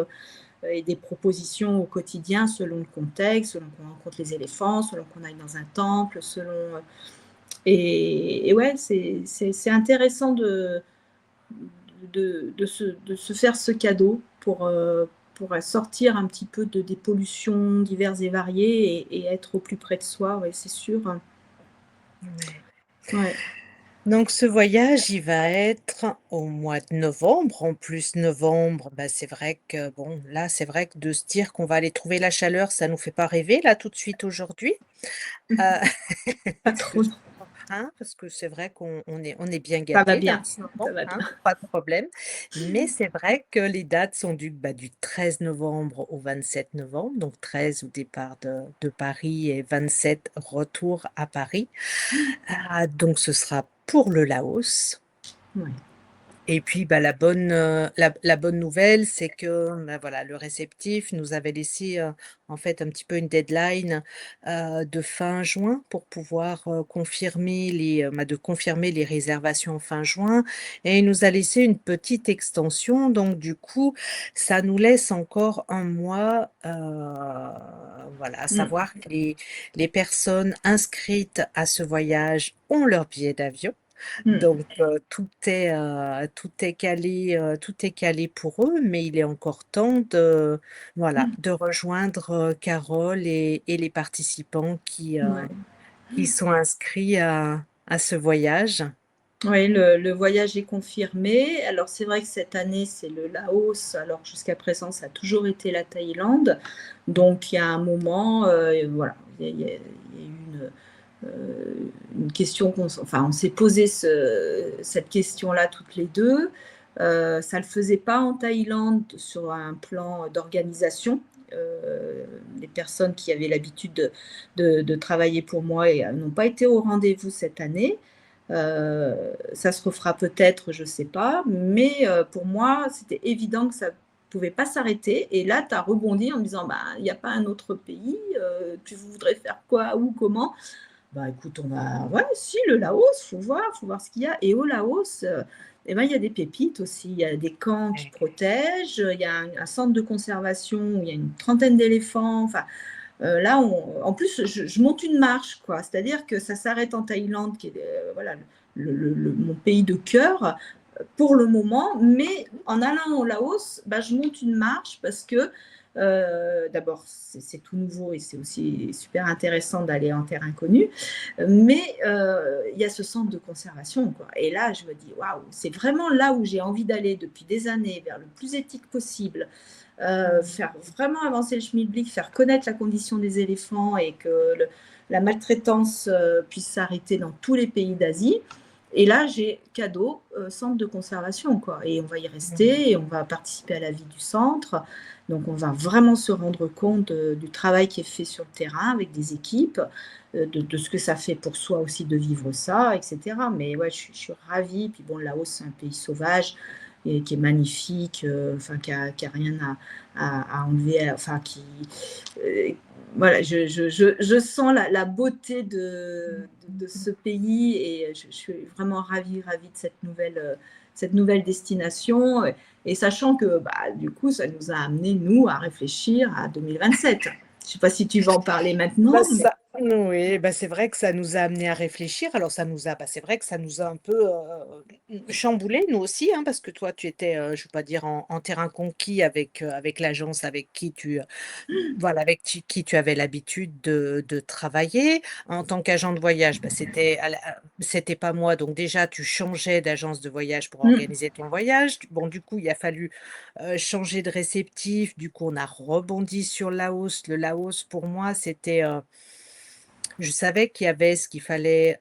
B: et des propositions au quotidien selon le contexte, selon qu'on rencontre les éléphants, selon qu'on aille dans un temple, selon... Et ouais, c'est intéressant de se faire ce cadeau pour sortir un petit peu des pollutions diverses et variées et être au plus près de soi, ouais, c'est sûr.
A: Ouais.
B: Ouais.
A: Donc ce voyage, il va être au mois de novembre. En plus, novembre, bah, c'est vrai que bon, là, c'est vrai que de se dire qu'on va aller trouver la chaleur, ça nous fait pas rêver là tout de suite aujourd'hui. Heu,
B: Pas
A: parce que
B: trop.
A: hein, parce que c'est vrai qu'on est bien
B: Ça va
A: gâtés là
B: bien,
A: en ce
B: ça
A: moment,
B: va
A: hein,
B: bien.
A: pas de problème. Mais c'est vrai que les dates sont du 13 novembre au 27 novembre, donc 13 au départ de Paris et 27 retour à Paris. Donc ce sera pour le Laos.
B: Ouais.
A: Et puis, bah, la bonne nouvelle, c'est que, bah, voilà, le réceptif nous avait laissé, en fait, un petit peu une deadline, de fin juin pour pouvoir, de confirmer les réservations fin juin, et il nous a laissé une petite extension. Donc du coup, ça nous laisse encore un mois, voilà, à
B: Mmh.
A: savoir que les personnes inscrites à ce voyage ont leur billet d'avion.
B: Mmh.
A: Donc, tout est calé pour eux, mais il est encore temps de, voilà,
B: Mmh.
A: de rejoindre, Carole et les participants
B: Ouais.
A: qui sont inscrits à ce voyage.
B: Oui, le voyage est confirmé. Alors c'est vrai que cette année, c'est le Laos. Alors jusqu'à présent, ça a toujours été la Thaïlande. Donc il y a un moment, voilà, il y a eu une question enfin, on s'est posé cette question-là toutes les deux. Ça ne le faisait pas en Thaïlande sur un plan d'organisation. Les personnes qui avaient l'habitude de travailler pour moi n'ont pas été au rendez-vous cette année. Ça se refera peut-être, je ne sais pas, mais pour moi, c'était évident que ça ne pouvait pas s'arrêter. Et là, tu as rebondi en me disant, bah, il n'y a pas un autre pays, tu voudrais faire quoi, où, comment? Bah écoute, on va, ouais, si, le Laos, faut voir ce qu'il y a. Et au Laos, eh ben, il y a des pépites aussi. Il y a des camps qui
A: Ouais.
B: protègent, il y a un centre de conservation où il y a une trentaine d'éléphants. Enfin, là, en plus, je monte une marche, quoi. C'est-à-dire que ça s'arrête en Thaïlande, qui est voilà, mon pays de cœur pour le moment. Mais en allant au Laos, bah, je monte une marche parce que d'abord, c'est tout nouveau et c'est aussi super intéressant d'aller en terre inconnue. Mais il y a ce centre de conservation, quoi. Et là, je me dis, waouh, c'est vraiment là où j'ai envie d'aller depuis des années, vers le plus éthique possible,
A: Mmh.
B: faire vraiment avancer le schmilblick, faire connaître la condition des éléphants et que la maltraitance puisse s'arrêter dans tous les pays d'Asie. Et là, j'ai cadeau, centre de conservation, quoi. Et on va y
A: Mmh.
B: rester et on va participer à la vie du centre. Donc, on va vraiment se rendre compte du travail qui est fait sur le terrain avec des équipes, de ce que ça fait pour soi aussi de vivre ça, etc. Mais ouais, je suis ravie. Puis bon, Laos, c'est un pays sauvage et qui est magnifique, enfin, qui a rien à enlever, enfin, euh, voilà, je sens la beauté de ce pays et je suis vraiment ravie, ravie de cette nouvelle destination. Et sachant que bah, du coup, ça nous a amené, nous, à réfléchir à 2027. Je ne sais pas si tu vas en parler
A: Bah,
B: maintenant, mais
A: ça oui, bah, c'est vrai que ça nous a amené à réfléchir. Alors c'est vrai que ça nous a un peu, chamboulés, nous aussi, hein, parce que toi tu étais, je ne veux pas dire en terrain conquis avec l'agence avec qui voilà, qui tu avais l'habitude de travailler. En tant qu'agent de voyage, bah, c'était pas moi, donc déjà tu changeais d'agence de voyage pour
B: mm,
A: organiser ton voyage. Bon, du coup, il a fallu, changer de réceptif. Du coup, on a rebondi sur Laos. Le Laos, pour moi, c'était, je savais qu'il y avait ce qu'il fallait,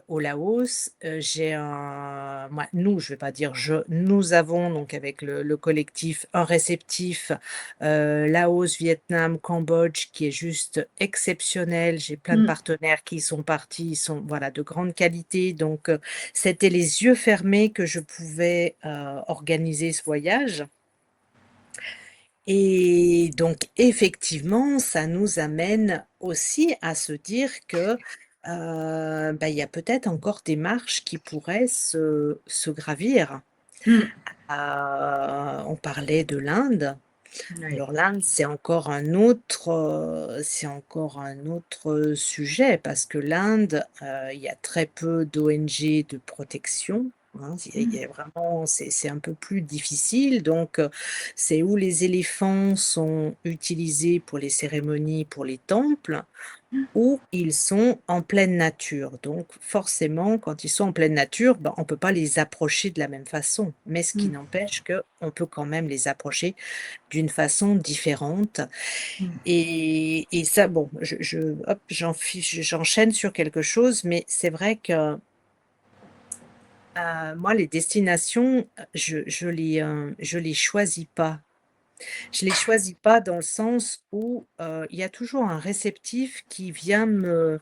A: au Laos. Je vais pas dire nous avons donc avec le collectif un réceptif, Laos, Vietnam, Cambodge qui est juste exceptionnel. J'ai plein de
B: mm.
A: partenaires qui y sont partis, ils sont, voilà, de grande qualité. Donc, c'était les yeux fermés que je pouvais, organiser ce voyage. Et donc effectivement, ça nous amène aussi à se dire que, bah, il y a peut-être encore des marches qui pourraient se gravir.
B: Mm.
A: On parlait de l'Inde.
B: Ouais.
A: Alors l'Inde, c'est encore un autre sujet parce que l'Inde, il y a très peu d'ONG de protection, hein. Il y a vraiment c'est un peu plus difficile donc c'est où les éléphants sont utilisés pour les cérémonies, pour les temples, où ils sont en pleine nature. Donc forcément, quand ils sont en pleine nature, ben, on ne peut pas les approcher de la même façon. Mais ce qui
B: Mmh.
A: n'empêche qu'on peut quand même les approcher d'une façon différente.
B: Mmh.
A: Et ça, bon, hop, j'enchaîne sur quelque chose, mais c'est vrai que moi, les destinations, je les choisis pas. Je les choisis pas dans le sens où, il y a toujours un réceptif qui vient
B: Mmh.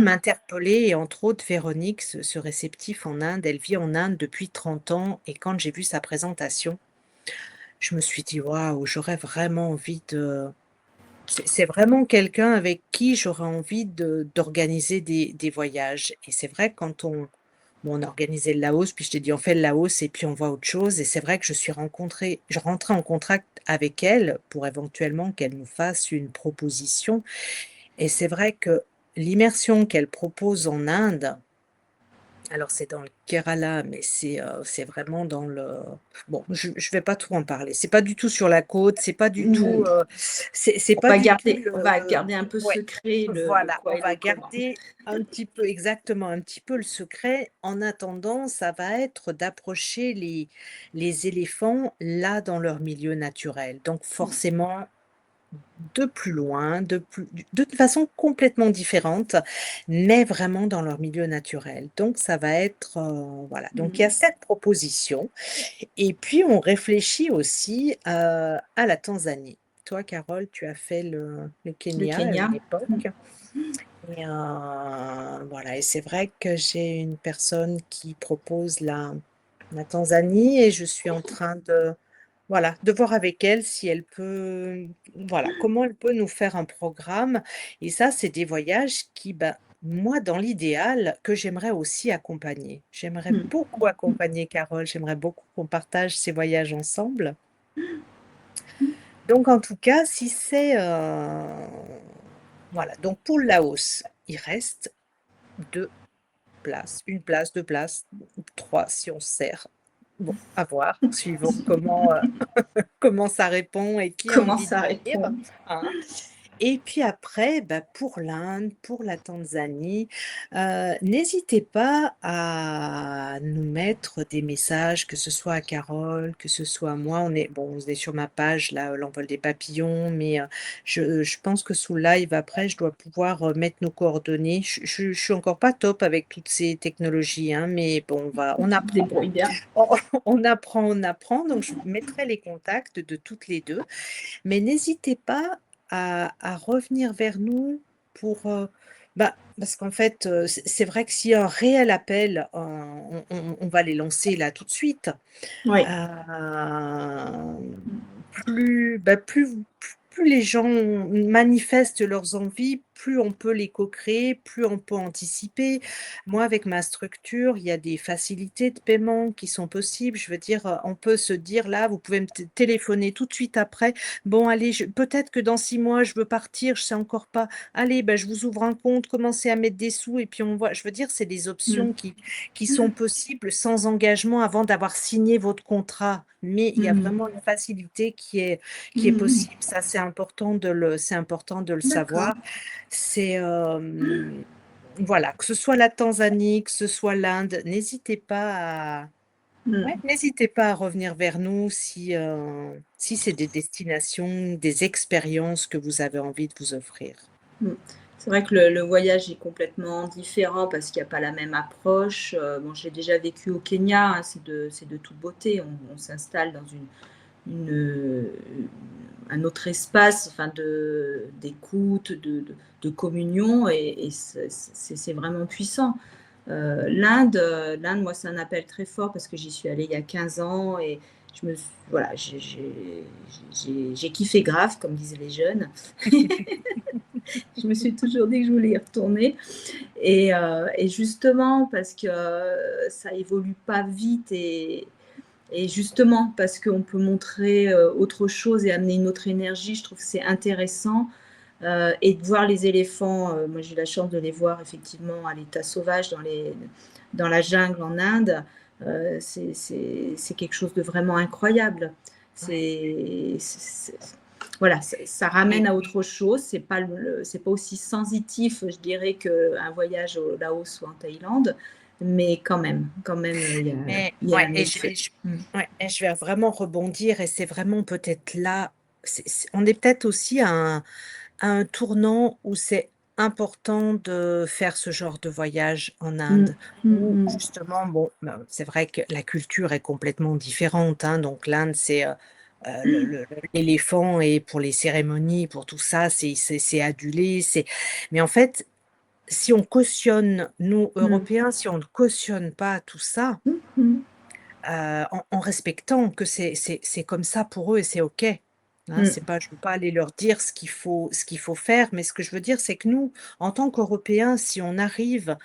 A: m'interpeller et entre autres Véronique, ce réceptif en Inde, elle vit en Inde depuis 30 ans et quand j'ai vu sa présentation, je me suis dit: «Waouh, j'aurais vraiment envie de». C'est vraiment quelqu'un avec qui j'aurais envie d'organiser des voyages et c'est vrai quand on a organisé le Laos, puis je t'ai dit: «On fait le Laos et puis on voit autre chose» et c'est vrai que je rentrais en contact avec elle pour éventuellement qu'elle nous fasse une proposition et c'est vrai que l'immersion qu'elle propose en Inde, alors c'est dans le Kerala, mais c'est vraiment dans le bon, je vais pas trop en parler. C'est pas du tout sur la côte, c'est pas du tout,
B: Mmh.
A: c'est pas du tout
B: On
A: le
B: va garder un peu
A: ouais,
B: secret le
A: voilà,
B: quoi
A: on
B: et
A: va
B: le comment.
A: garder un petit peu exactement, un petit peu le secret. En attendant, ça va être d'approcher les éléphants, là, dans leur milieu naturel. Donc
B: Mmh.
A: forcément de plus loin, de façon complètement différente, mais vraiment dans leur milieu naturel. Donc ça va être, voilà, donc il y a
B: Mmh.
A: cette proposition et puis on réfléchit aussi, à la Tanzanie. Toi, Carole, tu as fait le
B: Le
A: Kenya à une
B: Kenya. Mmh.
A: époque et voilà et c'est vrai que j'ai une personne qui propose la Tanzanie et je suis en train de voilà, de voir avec elle si elle peut voilà, comment elle peut nous faire un programme et ça, c'est des voyages qui, bah, moi, dans l'idéal, que j'aimerais aussi accompagner. J'aimerais
B: Mmh.
A: beaucoup accompagner Carole, j'aimerais beaucoup qu'on partage ces voyages ensemble. Donc en tout cas, si c'est, voilà, donc pour le Laos, il reste 2 places, 1 place, 2 places, 3 si on se serre. Bon, à voir, suivant comment ça répond et qui a
B: Comment
A: envie de
B: ça
A: venir,
B: répond?
A: hein. Et puis après, bah, pour l'Inde, pour la Tanzanie, n'hésitez pas à nous mettre des messages, que ce soit à Carole, que ce soit à moi. On est sur ma page là, l'envol des papillons, mais je pense que sous le live après, je dois pouvoir, mettre nos coordonnées. Je suis encore pas top avec toutes ces technologies, hein, mais bon, on
B: Tu te
A: apprend.
B: débrouilles bien.
A: On apprend, donc je mettrai les contacts de toutes les 2. Mais n'hésitez pas à revenir vers nous pour, bah, parce qu'en fait, c'est vrai que s'il y a un réel appel, on va les lancer là tout de suite.
B: Oui.
A: Plus les gens manifestent leurs envies, plus on peut les co-créer, plus on peut anticiper. Moi, avec ma structure, il y a des facilités de paiement qui sont possibles. Je veux dire, on peut se dire: «Là, vous pouvez me téléphoner tout de suite après. Bon allez, je peut-être que dans 6 mois, je veux partir, je sais encore pas. Allez, ben je vous ouvre un compte, commencez à mettre des sous et puis on voit». Je veux dire, c'est des
B: Mmh.
A: options qui sont possibles sans engagement avant d'avoir signé votre contrat. Mais il y a
B: Mmh.
A: vraiment une facilité qui est
B: Mmh.
A: possible. Ça, c'est important de le
B: D'accord.
A: savoir. C'est, voilà, que ce soit la Tanzanie, que ce soit l'Inde,
B: Mmh.
A: ouais, n'hésitez pas à revenir vers nous si c'est des destinations, des expériences que vous avez envie de vous offrir.
B: Mmh. C'est vrai que le voyage est complètement différent parce qu'il y a pas la même approche. Bon, j'ai déjà vécu au Kenya, hein, c'est de toute beauté. On s'installe dans un autre espace, enfin d'écoute, de communion et c'est vraiment puissant. L'Inde, moi, c'est un appel très fort parce que j'y suis allée il y a 15 ans et je me voilà, j'ai kiffé grave, comme disent les jeunes. Je me suis toujours dit que je voulais y retourner et justement parce que ça évolue pas vite et justement parce qu'on peut montrer, autre chose et amener une autre énergie, je trouve que c'est intéressant, et de voir les éléphants, moi j'ai eu la chance de les voir effectivement à l'état sauvage dans la jungle en Inde, c'est quelque chose de vraiment incroyable.
A: Ouais.
B: C'est voilà, ça ramène
A: Et
B: à autre chose. C'est pas aussi sensitif, je dirais, qu'un voyage au Laos ou en Thaïlande, mais quand même,
A: mais
B: il y a
A: ouais
B: un effet. Mmh.
A: ouais et je vais vraiment rebondir et c'est vraiment peut-être là, on est peut-être aussi à un tournant où c'est important de faire ce genre de voyage en
B: Mmh.
A: Inde,
B: Mmh
A: où
B: mh.
A: justement, bon, c'est vrai que la culture est complètement différente, hein, donc l'Inde, c'est, l'éléphant et pour les cérémonies, pour tout ça, c'est adulé, mais en fait, si on cautionne, nous,
B: Mmh.
A: Européens, si on ne cautionne pas tout ça,
B: Mmh mh.
A: en respectant que c'est comme ça pour eux et c'est OK. Hein,
B: Mmh.
A: c'est pas je veux pas aller leur dire ce qu'il faut faire, mais ce que je veux dire, c'est que nous, en tant qu'Européens, si on arrive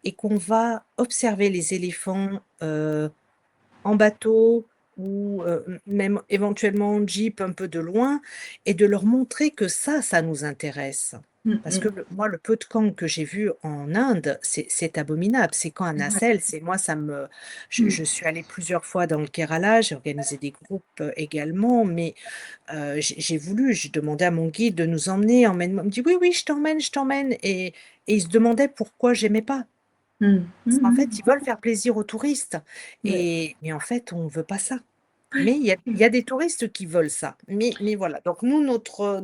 A: et qu'on va observer les éléphants, en bateau ou, même éventuellement en jeep un peu de loin et de leur montrer que ça nous intéresse.
B: Mmh
A: Parce que
B: mh.
A: le peu de camps que j'ai vu en Inde, c'est abominable. Ces camps à
B: Ouais.
A: nacelles, c'est moi ça me
B: Mmh.
A: je suis allée plusieurs fois dans le Kerala, j'ai organisé des groupes, également, mais, j'ai voulu, j'ai demandé à mon guide de nous emmener, emmène-moi, il me dit: «Oui, oui, je t'emmène» et il se demandait pourquoi j'aimais pas.
B: Mmh.
A: Parce qu'en
B: Mmh
A: fait, ils
B: mh.
A: veulent faire plaisir aux touristes
B: Ouais.
A: mais en fait, on veut pas ça. Mais il y a des touristes qui veulent ça. Mais voilà, donc nous, notre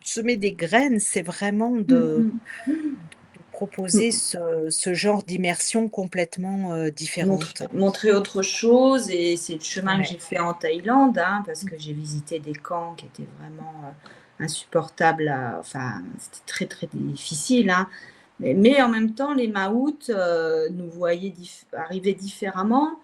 A: semer des graines, c'est vraiment
B: Mmh
A: de
B: mh.
A: proposer
B: Mmh.
A: ce genre d'immersion complètement, différente.
B: Montrer autre chose et c'est le chemin que
A: Ouais.
B: j'ai fait en Thaïlande, hein, parce que j'ai visité des camps qui étaient vraiment, insupportables enfin, c'était très, très difficile, hein. Mais en même temps, les Maouts, nous voyaient arriver différemment,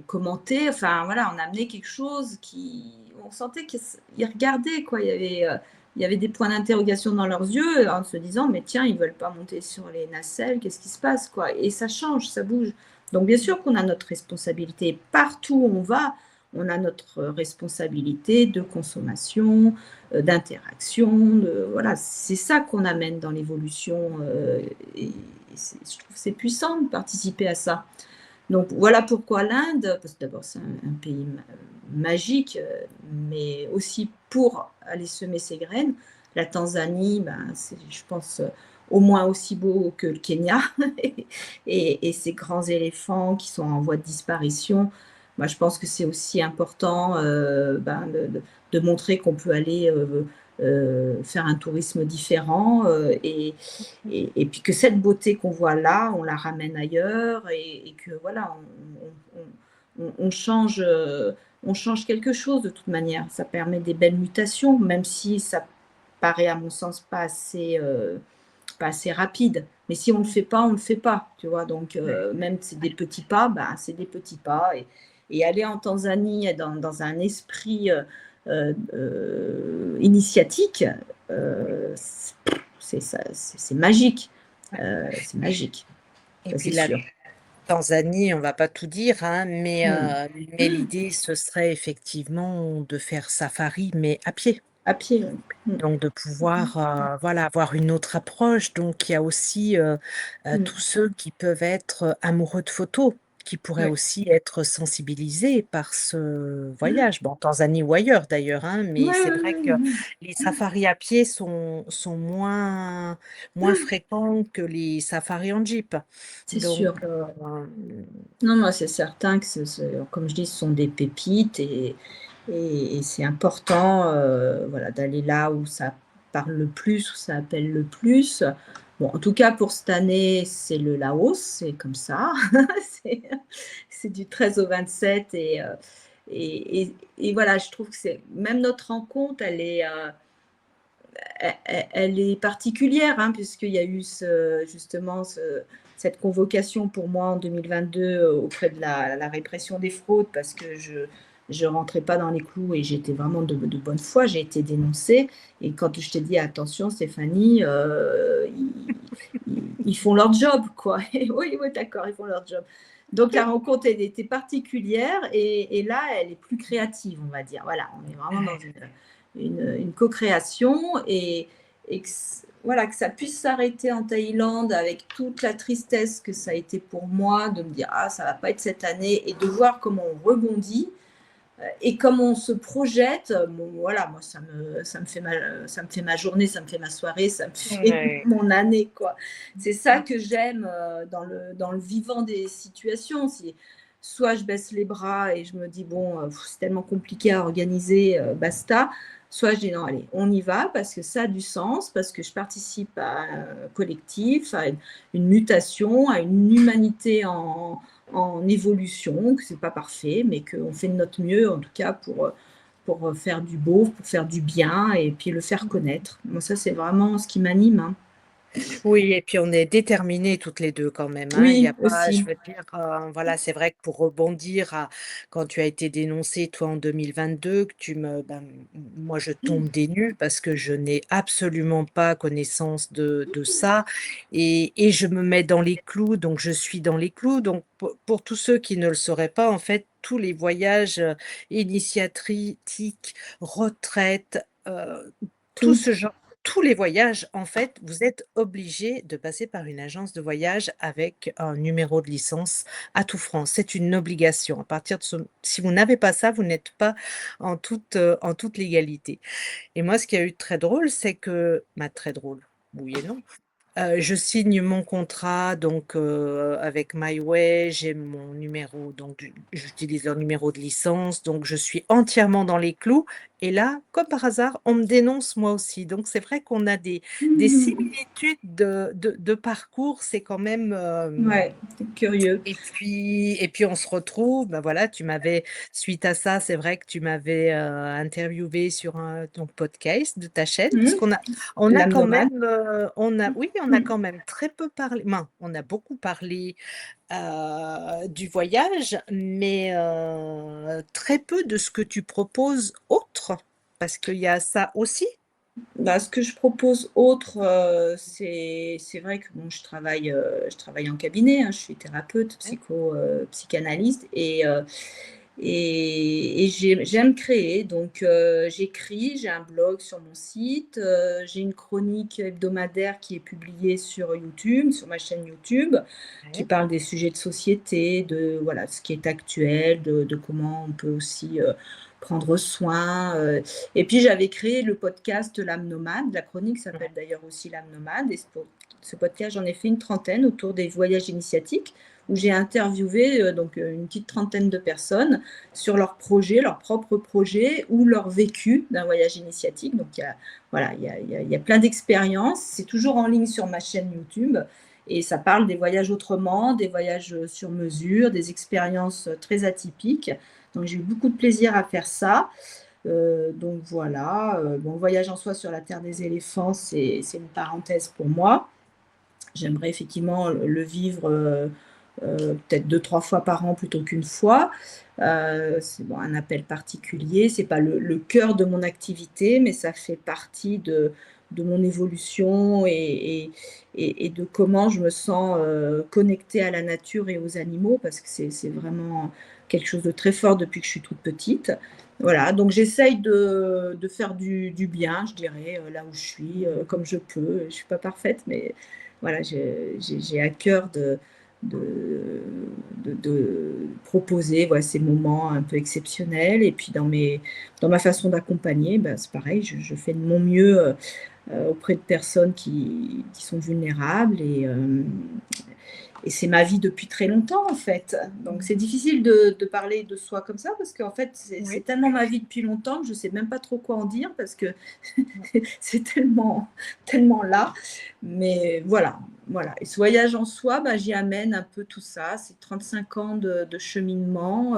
B: commentaient, enfin voilà, on amenait quelque chose qui on sentait qu'ils regardaient quoi. Il y avait des points d'interrogation dans leurs yeux en se disant: «Mais tiens, ils veulent pas monter sur les nacelles, qu'est-ce qui se passe quoi?» Et ça change, ça bouge. Donc bien sûr qu'on a notre responsabilité. Partout où on va, on a notre responsabilité de consommation, d'interaction, voilà, c'est ça qu'on amène dans l'évolution, et je trouve que c'est puissant de participer à ça. Donc voilà pourquoi l'Inde, parce que d'abord c'est un pays magique, mais aussi pour aller semer ses graines. La Tanzanie, ben, c'est je pense, au moins aussi beau que le Kenya et ces grands éléphants qui sont en voie de disparition. Moi, je pense que c'est aussi important, ben, de montrer qu'on peut aller, faire un tourisme différent, et puis que cette beauté qu'on voit là, on la ramène ailleurs et que voilà, on change quelque chose de toute manière. Ça permet des belles mutations, même si ça paraît à mon sens pas assez rapide. Mais si on ne le fait pas, on ne le fait pas, tu vois? Donc
A: Ouais.
B: même si c'est des petits pas, bah, c'est des petits pas et aller en Tanzanie dans un esprit, initiatique, c'est magique, c'est magique,
A: Et
B: ça
A: puis
B: c'est
A: la
B: sûr.
A: Tanzanie, on va pas tout dire, hein,
B: Mmh.
A: mais l'idée, ce serait effectivement de faire safari, mais à pied.
B: À pied, oui. Mmh.
A: Donc de pouvoir, voilà, avoir une autre approche. Donc il y a aussi,
B: Mmh.
A: tous ceux qui peuvent être, amoureux de photos, qui pourraient
B: Ouais.
A: aussi être sensibilisés par ce voyage. Bon, en Tanzanie ou ailleurs d'ailleurs, hein, mais
B: Ouais,
A: c'est
B: ouais,
A: vrai
B: ouais,
A: que
B: ouais.
A: les safaris à pied sont moins fréquents que les safaris en jeep.
B: C'est
A: Donc,
B: sûr. Non, moi, c'est certain que comme je dis, ce sont des pépites et c'est important, voilà, d'aller là où ça parle le plus, où ça appelle le plus. Bon, en tout cas, pour cette année, c'est le Laos, c'est comme ça. C'est c'est du 13 au 27 et voilà, je trouve que c'est même notre rencontre, elle est particulière, hein, puisqu'il y a eu justement cette convocation pour moi en 2022 auprès de la répression des fraudes parce que je rentrais pas dans les clous et j'étais vraiment de bonne foi. J'ai été dénoncée et quand je t'ai dit attention Stéphanie, ils font leur job quoi. Et oui, oui, d'accord, ils font leur job. Donc la rencontre elle était particulière et là elle est plus créative, on va dire. Voilà, on est vraiment dans une co-création et voilà, que ça puisse s'arrêter en Thaïlande avec toute la tristesse que ça a été pour moi de me dire ah ça va pas être cette année et de voir comment on rebondit. Et comme on se projette, bon, voilà, moi ça me fait ma journée, ça me fait ma soirée, ça me fait
A: Ouais.
B: mon année, quoi. C'est ça que j'aime dans le vivant des situations. Soit je baisse les bras et je me dis bon, c'est tellement compliqué à organiser, basta. Soit je dis non, allez, on y va parce que ça a du sens, parce que je participe à un collectif, à une mutation, à une humanité en évolution, que c'est pas parfait, mais qu'on fait de notre mieux, en tout cas, pour faire du beau, pour faire du bien et puis le faire connaître. Moi, ça, c'est vraiment ce qui m'anime, hein.
A: Oui, et puis on est déterminés toutes les 2 quand même, hein. Il y a
B: Oui,
A: pas je
B: aussi.
A: veux dire, voilà, c'est vrai que pour rebondir à quand tu as été dénoncée toi en 2022, que tu me ben, moi je tombe des nues parce que je n'ai absolument pas connaissance de ça et je me mets dans les clous, donc je suis dans les clous. Donc pour tous ceux qui ne le sauraient pas, en fait, tous les voyages, initiatiques, retraites, tout
B: Tout.
A: ce genre tous les voyages, en fait, vous êtes obligés de passer par une agence de voyage avec un numéro de licence Atout France. C'est une obligation. À partir de ce si vous n'avez pas ça, vous n'êtes pas en toute légalité. Et moi, ce qui a eu de très drôle, c'est que bah, très drôle, oui et non. Je signe mon contrat donc avec MyWay, j'ai mon numéro donc j'utilise leur numéro de licence, donc je suis entièrement dans les clous et là, comme par hasard, on me dénonce moi aussi. Donc c'est vrai qu'on a des similitudes de parcours, c'est quand même,
B: Ouais, c'est curieux.
A: et puis on se retrouve, bah, voilà, tu m'avais suite à ça, c'est vrai que tu m'avais, interviewée sur un ton podcast de ta chaîne, parce
B: Mmh.
A: on a
B: L'âme
A: quand
B: nomade.
A: même, on a oui, on a
B: Mmh.
A: quand même très peu parlé on a beaucoup parlé, du voyage, mais, très peu de ce que tu proposes autre, parce qu'il y a ça aussi?
B: Bah, ce que je propose autre, c'est vrai que bon, je travaille en cabinet, hein, je suis thérapeute,
A: Ouais.
B: psychanalyste et j'aime créer donc j'écris, j'ai un blog sur mon site, j'ai une chronique hebdomadaire qui est publiée sur YouTube, sur ma chaîne YouTube, qui
A: Ouais.
B: parle des sujets de société, de voilà, ce qui est actuel, de comment on peut aussi, prendre soin, et puis j'avais créé le podcast L'âme nomade. La chronique s'appelle
A: Ouais.
B: d'ailleurs aussi L'âme nomade. Et ce podcast, j'en ai fait une trentaine autour des voyages initiatiques où j'ai interviewé une petite trentaine de personnes sur leurs projets, leurs propres projets ou leur vécu d'un voyage initiatique. Donc voilà, il y a plein d'expériences. C'est toujours en ligne sur ma chaîne YouTube. Et ça parle des voyages autrement, des voyages sur mesure, des expériences très atypiques. Donc j'ai eu beaucoup de plaisir à faire ça. Donc voilà, bon, le voyage en soi sur la terre des éléphants, c'est une parenthèse pour moi. J'aimerais effectivement le vivre peut-être 2, 3 fois par an plutôt qu'une fois. C'est bon, un appel particulier. C'est pas le cœur de mon activité, mais ça fait partie de mon évolution et de comment je me sens connectée à la nature et aux animaux, parce que c'est vraiment quelque chose de très fort depuis que je suis toute petite. Voilà, donc j'essaye de faire du bien, je dirais, là où je suis, comme je peux. Je ne suis pas parfaite, mais voilà, j'ai à cœur de, de proposer voilà, ces moments un peu exceptionnels. Et puis dans ma façon d'accompagner, ben, c'est pareil, je fais de mon mieux auprès de personnes qui sont vulnérables. Et c'est ma vie depuis très longtemps, en fait. Donc, c'est difficile de parler de soi comme ça parce qu'en fait, c'est
A: Oui.
B: tellement ma vie depuis longtemps que je ne sais même pas trop quoi en dire parce que c'est tellement, tellement là. Mais voilà, voilà. Et ce voyage en soi, bah, j'y amène un peu tout ça. C'est 35 ans de cheminement,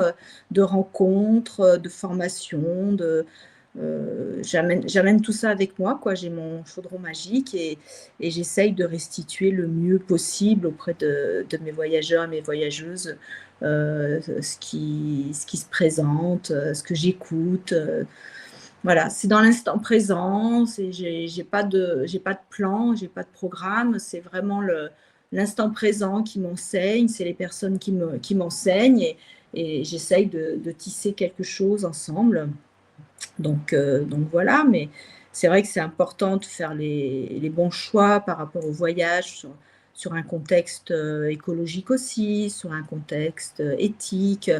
B: de rencontres, de formation, j'amène tout ça avec moi, quoi. J'ai mon chaudron magique et j'essaye de restituer le mieux possible auprès de mes voyageurs et mes voyageuses ce qui se présente, ce que j'écoute. Voilà, c'est dans l'instant présent. J'ai pas de plan, j'ai pas de programme. C'est vraiment l'instant présent qui m'enseigne. C'est les personnes qui m'enseignent et j'essaye de tisser quelque chose ensemble. Donc voilà, mais c'est vrai que c'est important de faire les bons choix par rapport au voyage sur un contexte écologique aussi, sur un contexte éthique.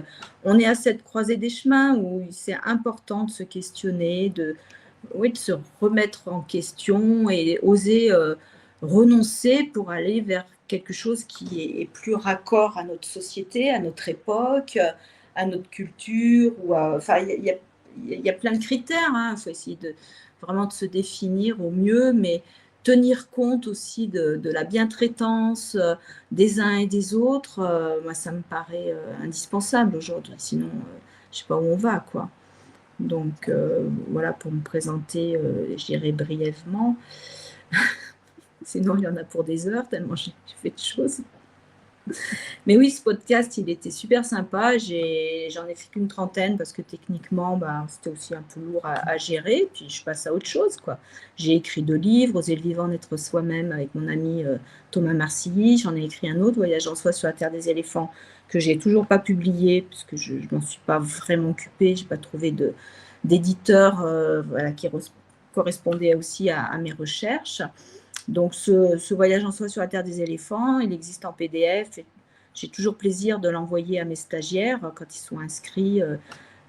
B: On est à cette croisée des chemins où c'est important de se questionner, oui, de se remettre en question et oser renoncer pour aller vers quelque chose qui est plus raccord à notre société, à notre époque, à notre culture. Enfin, il y a plein de critères. Il faut essayer vraiment de se définir au mieux, mais tenir compte aussi de la bientraitance des uns et des autres. Moi, ça me paraît indispensable aujourd'hui. Sinon, je ne sais pas où on va, quoi. Donc, voilà, pour me présenter, je dirais brièvement. Sinon, il y en a pour des heures, tellement j'ai fait de choses. Mais oui, ce podcast, il était super sympa. J'en ai fait qu'une trentaine parce que techniquement, c'était aussi un peu lourd à gérer. Puis je passe à autre chose, quoi. J'ai écrit 2 livres, Oser le vivant, être soi-même, avec mon ami Thomas Marcilly. J'en ai écrit un autre, Voyage en soi sur la terre des éléphants, que j'ai toujours pas publié puisque je m'en suis pas vraiment occupée. J'ai pas trouvé d'éditeur voilà, qui correspondait aussi à mes recherches. Donc, ce voyage en soi sur la terre des éléphants, il existe en PDF. J'ai toujours plaisir de l'envoyer à mes stagiaires quand ils sont inscrits.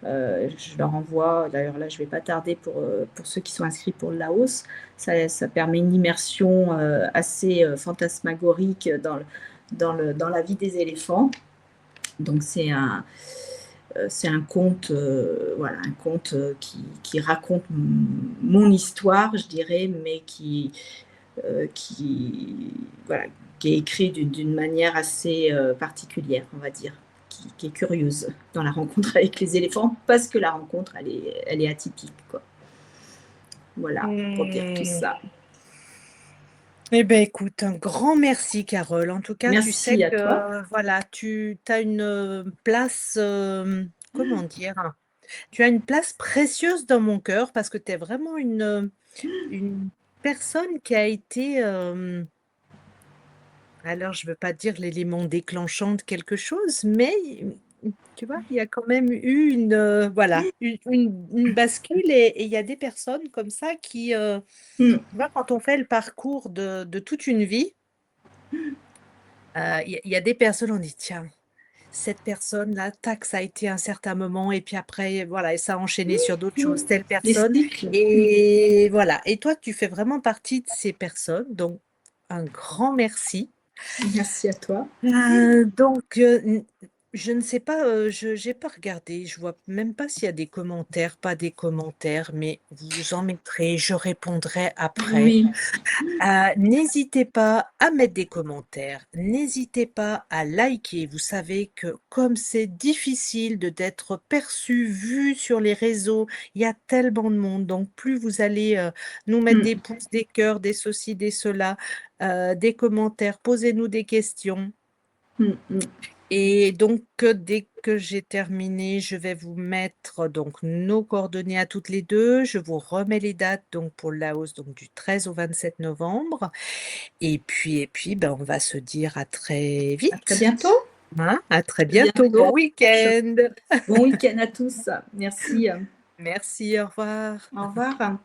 B: Je leur envoie, d'ailleurs là, je ne vais pas tarder pour ceux qui sont inscrits pour le Laos. Ça permet une immersion assez fantasmagorique dans la vie des éléphants. Donc, c'est un conte, voilà, un conte qui raconte mon histoire, je dirais, mais voilà, qui est écrit d'une manière assez particulière, on va dire, qui est curieuse dans la rencontre avec les éléphants, parce que la rencontre, elle est atypique, quoi. Voilà, pour dire tout ça.
A: Eh bien, écoute, un grand merci, Carole. En tout cas, tu sais
B: Merci à toi.
A: que voilà, tu as une place, comment dire, tu as une place précieuse dans mon cœur parce que tu es vraiment une personne qui a été, alors je ne veux pas dire l'élément déclenchant de quelque chose, mais tu vois, il y a quand même eu voilà, une bascule et il y a des personnes comme ça qui,
B: Mm,
A: tu vois, quand on fait le parcours de toute une vie, il y a des personnes, on dit, tiens, cette personne-là, tac, ça a été un certain moment, et puis après, voilà, et ça a enchaîné sur d'autres choses,
B: mm.
A: telle
B: Les
A: personne.
B: cycles.
A: Et voilà. Et toi, tu fais vraiment partie de ces personnes. Donc, un grand merci.
B: Merci à toi.
A: Donc, je ne sais pas, je n'ai pas regardé, je vois même pas s'il y a des commentaires, pas des commentaires, mais vous en mettrez, je répondrai après.
B: Oui.
A: N'hésitez pas à mettre des commentaires, n'hésitez pas à liker. Vous savez que comme c'est difficile d'être perçu, vu sur les réseaux, il y a tellement de monde. Donc plus vous allez nous mettre
B: Mm,
A: des pouces, des cœurs, des ceci, des cela, des commentaires, posez-nous des questions.
B: mm, mm.
A: Et donc, dès que j'ai terminé, je vais vous mettre donc nos coordonnées à toutes les deux. Je vous remets les dates donc pour le Laos, donc du 13 au 27 novembre. Et puis, ben, on va se dire à très
B: À très
A: vite.
B: bientôt.
A: Hein, à très
B: À
A: bientôt. Bon
B: bientôt.
A: week-end.
B: Bon week-end à tous. Merci.
A: Merci, au revoir.
B: Au revoir.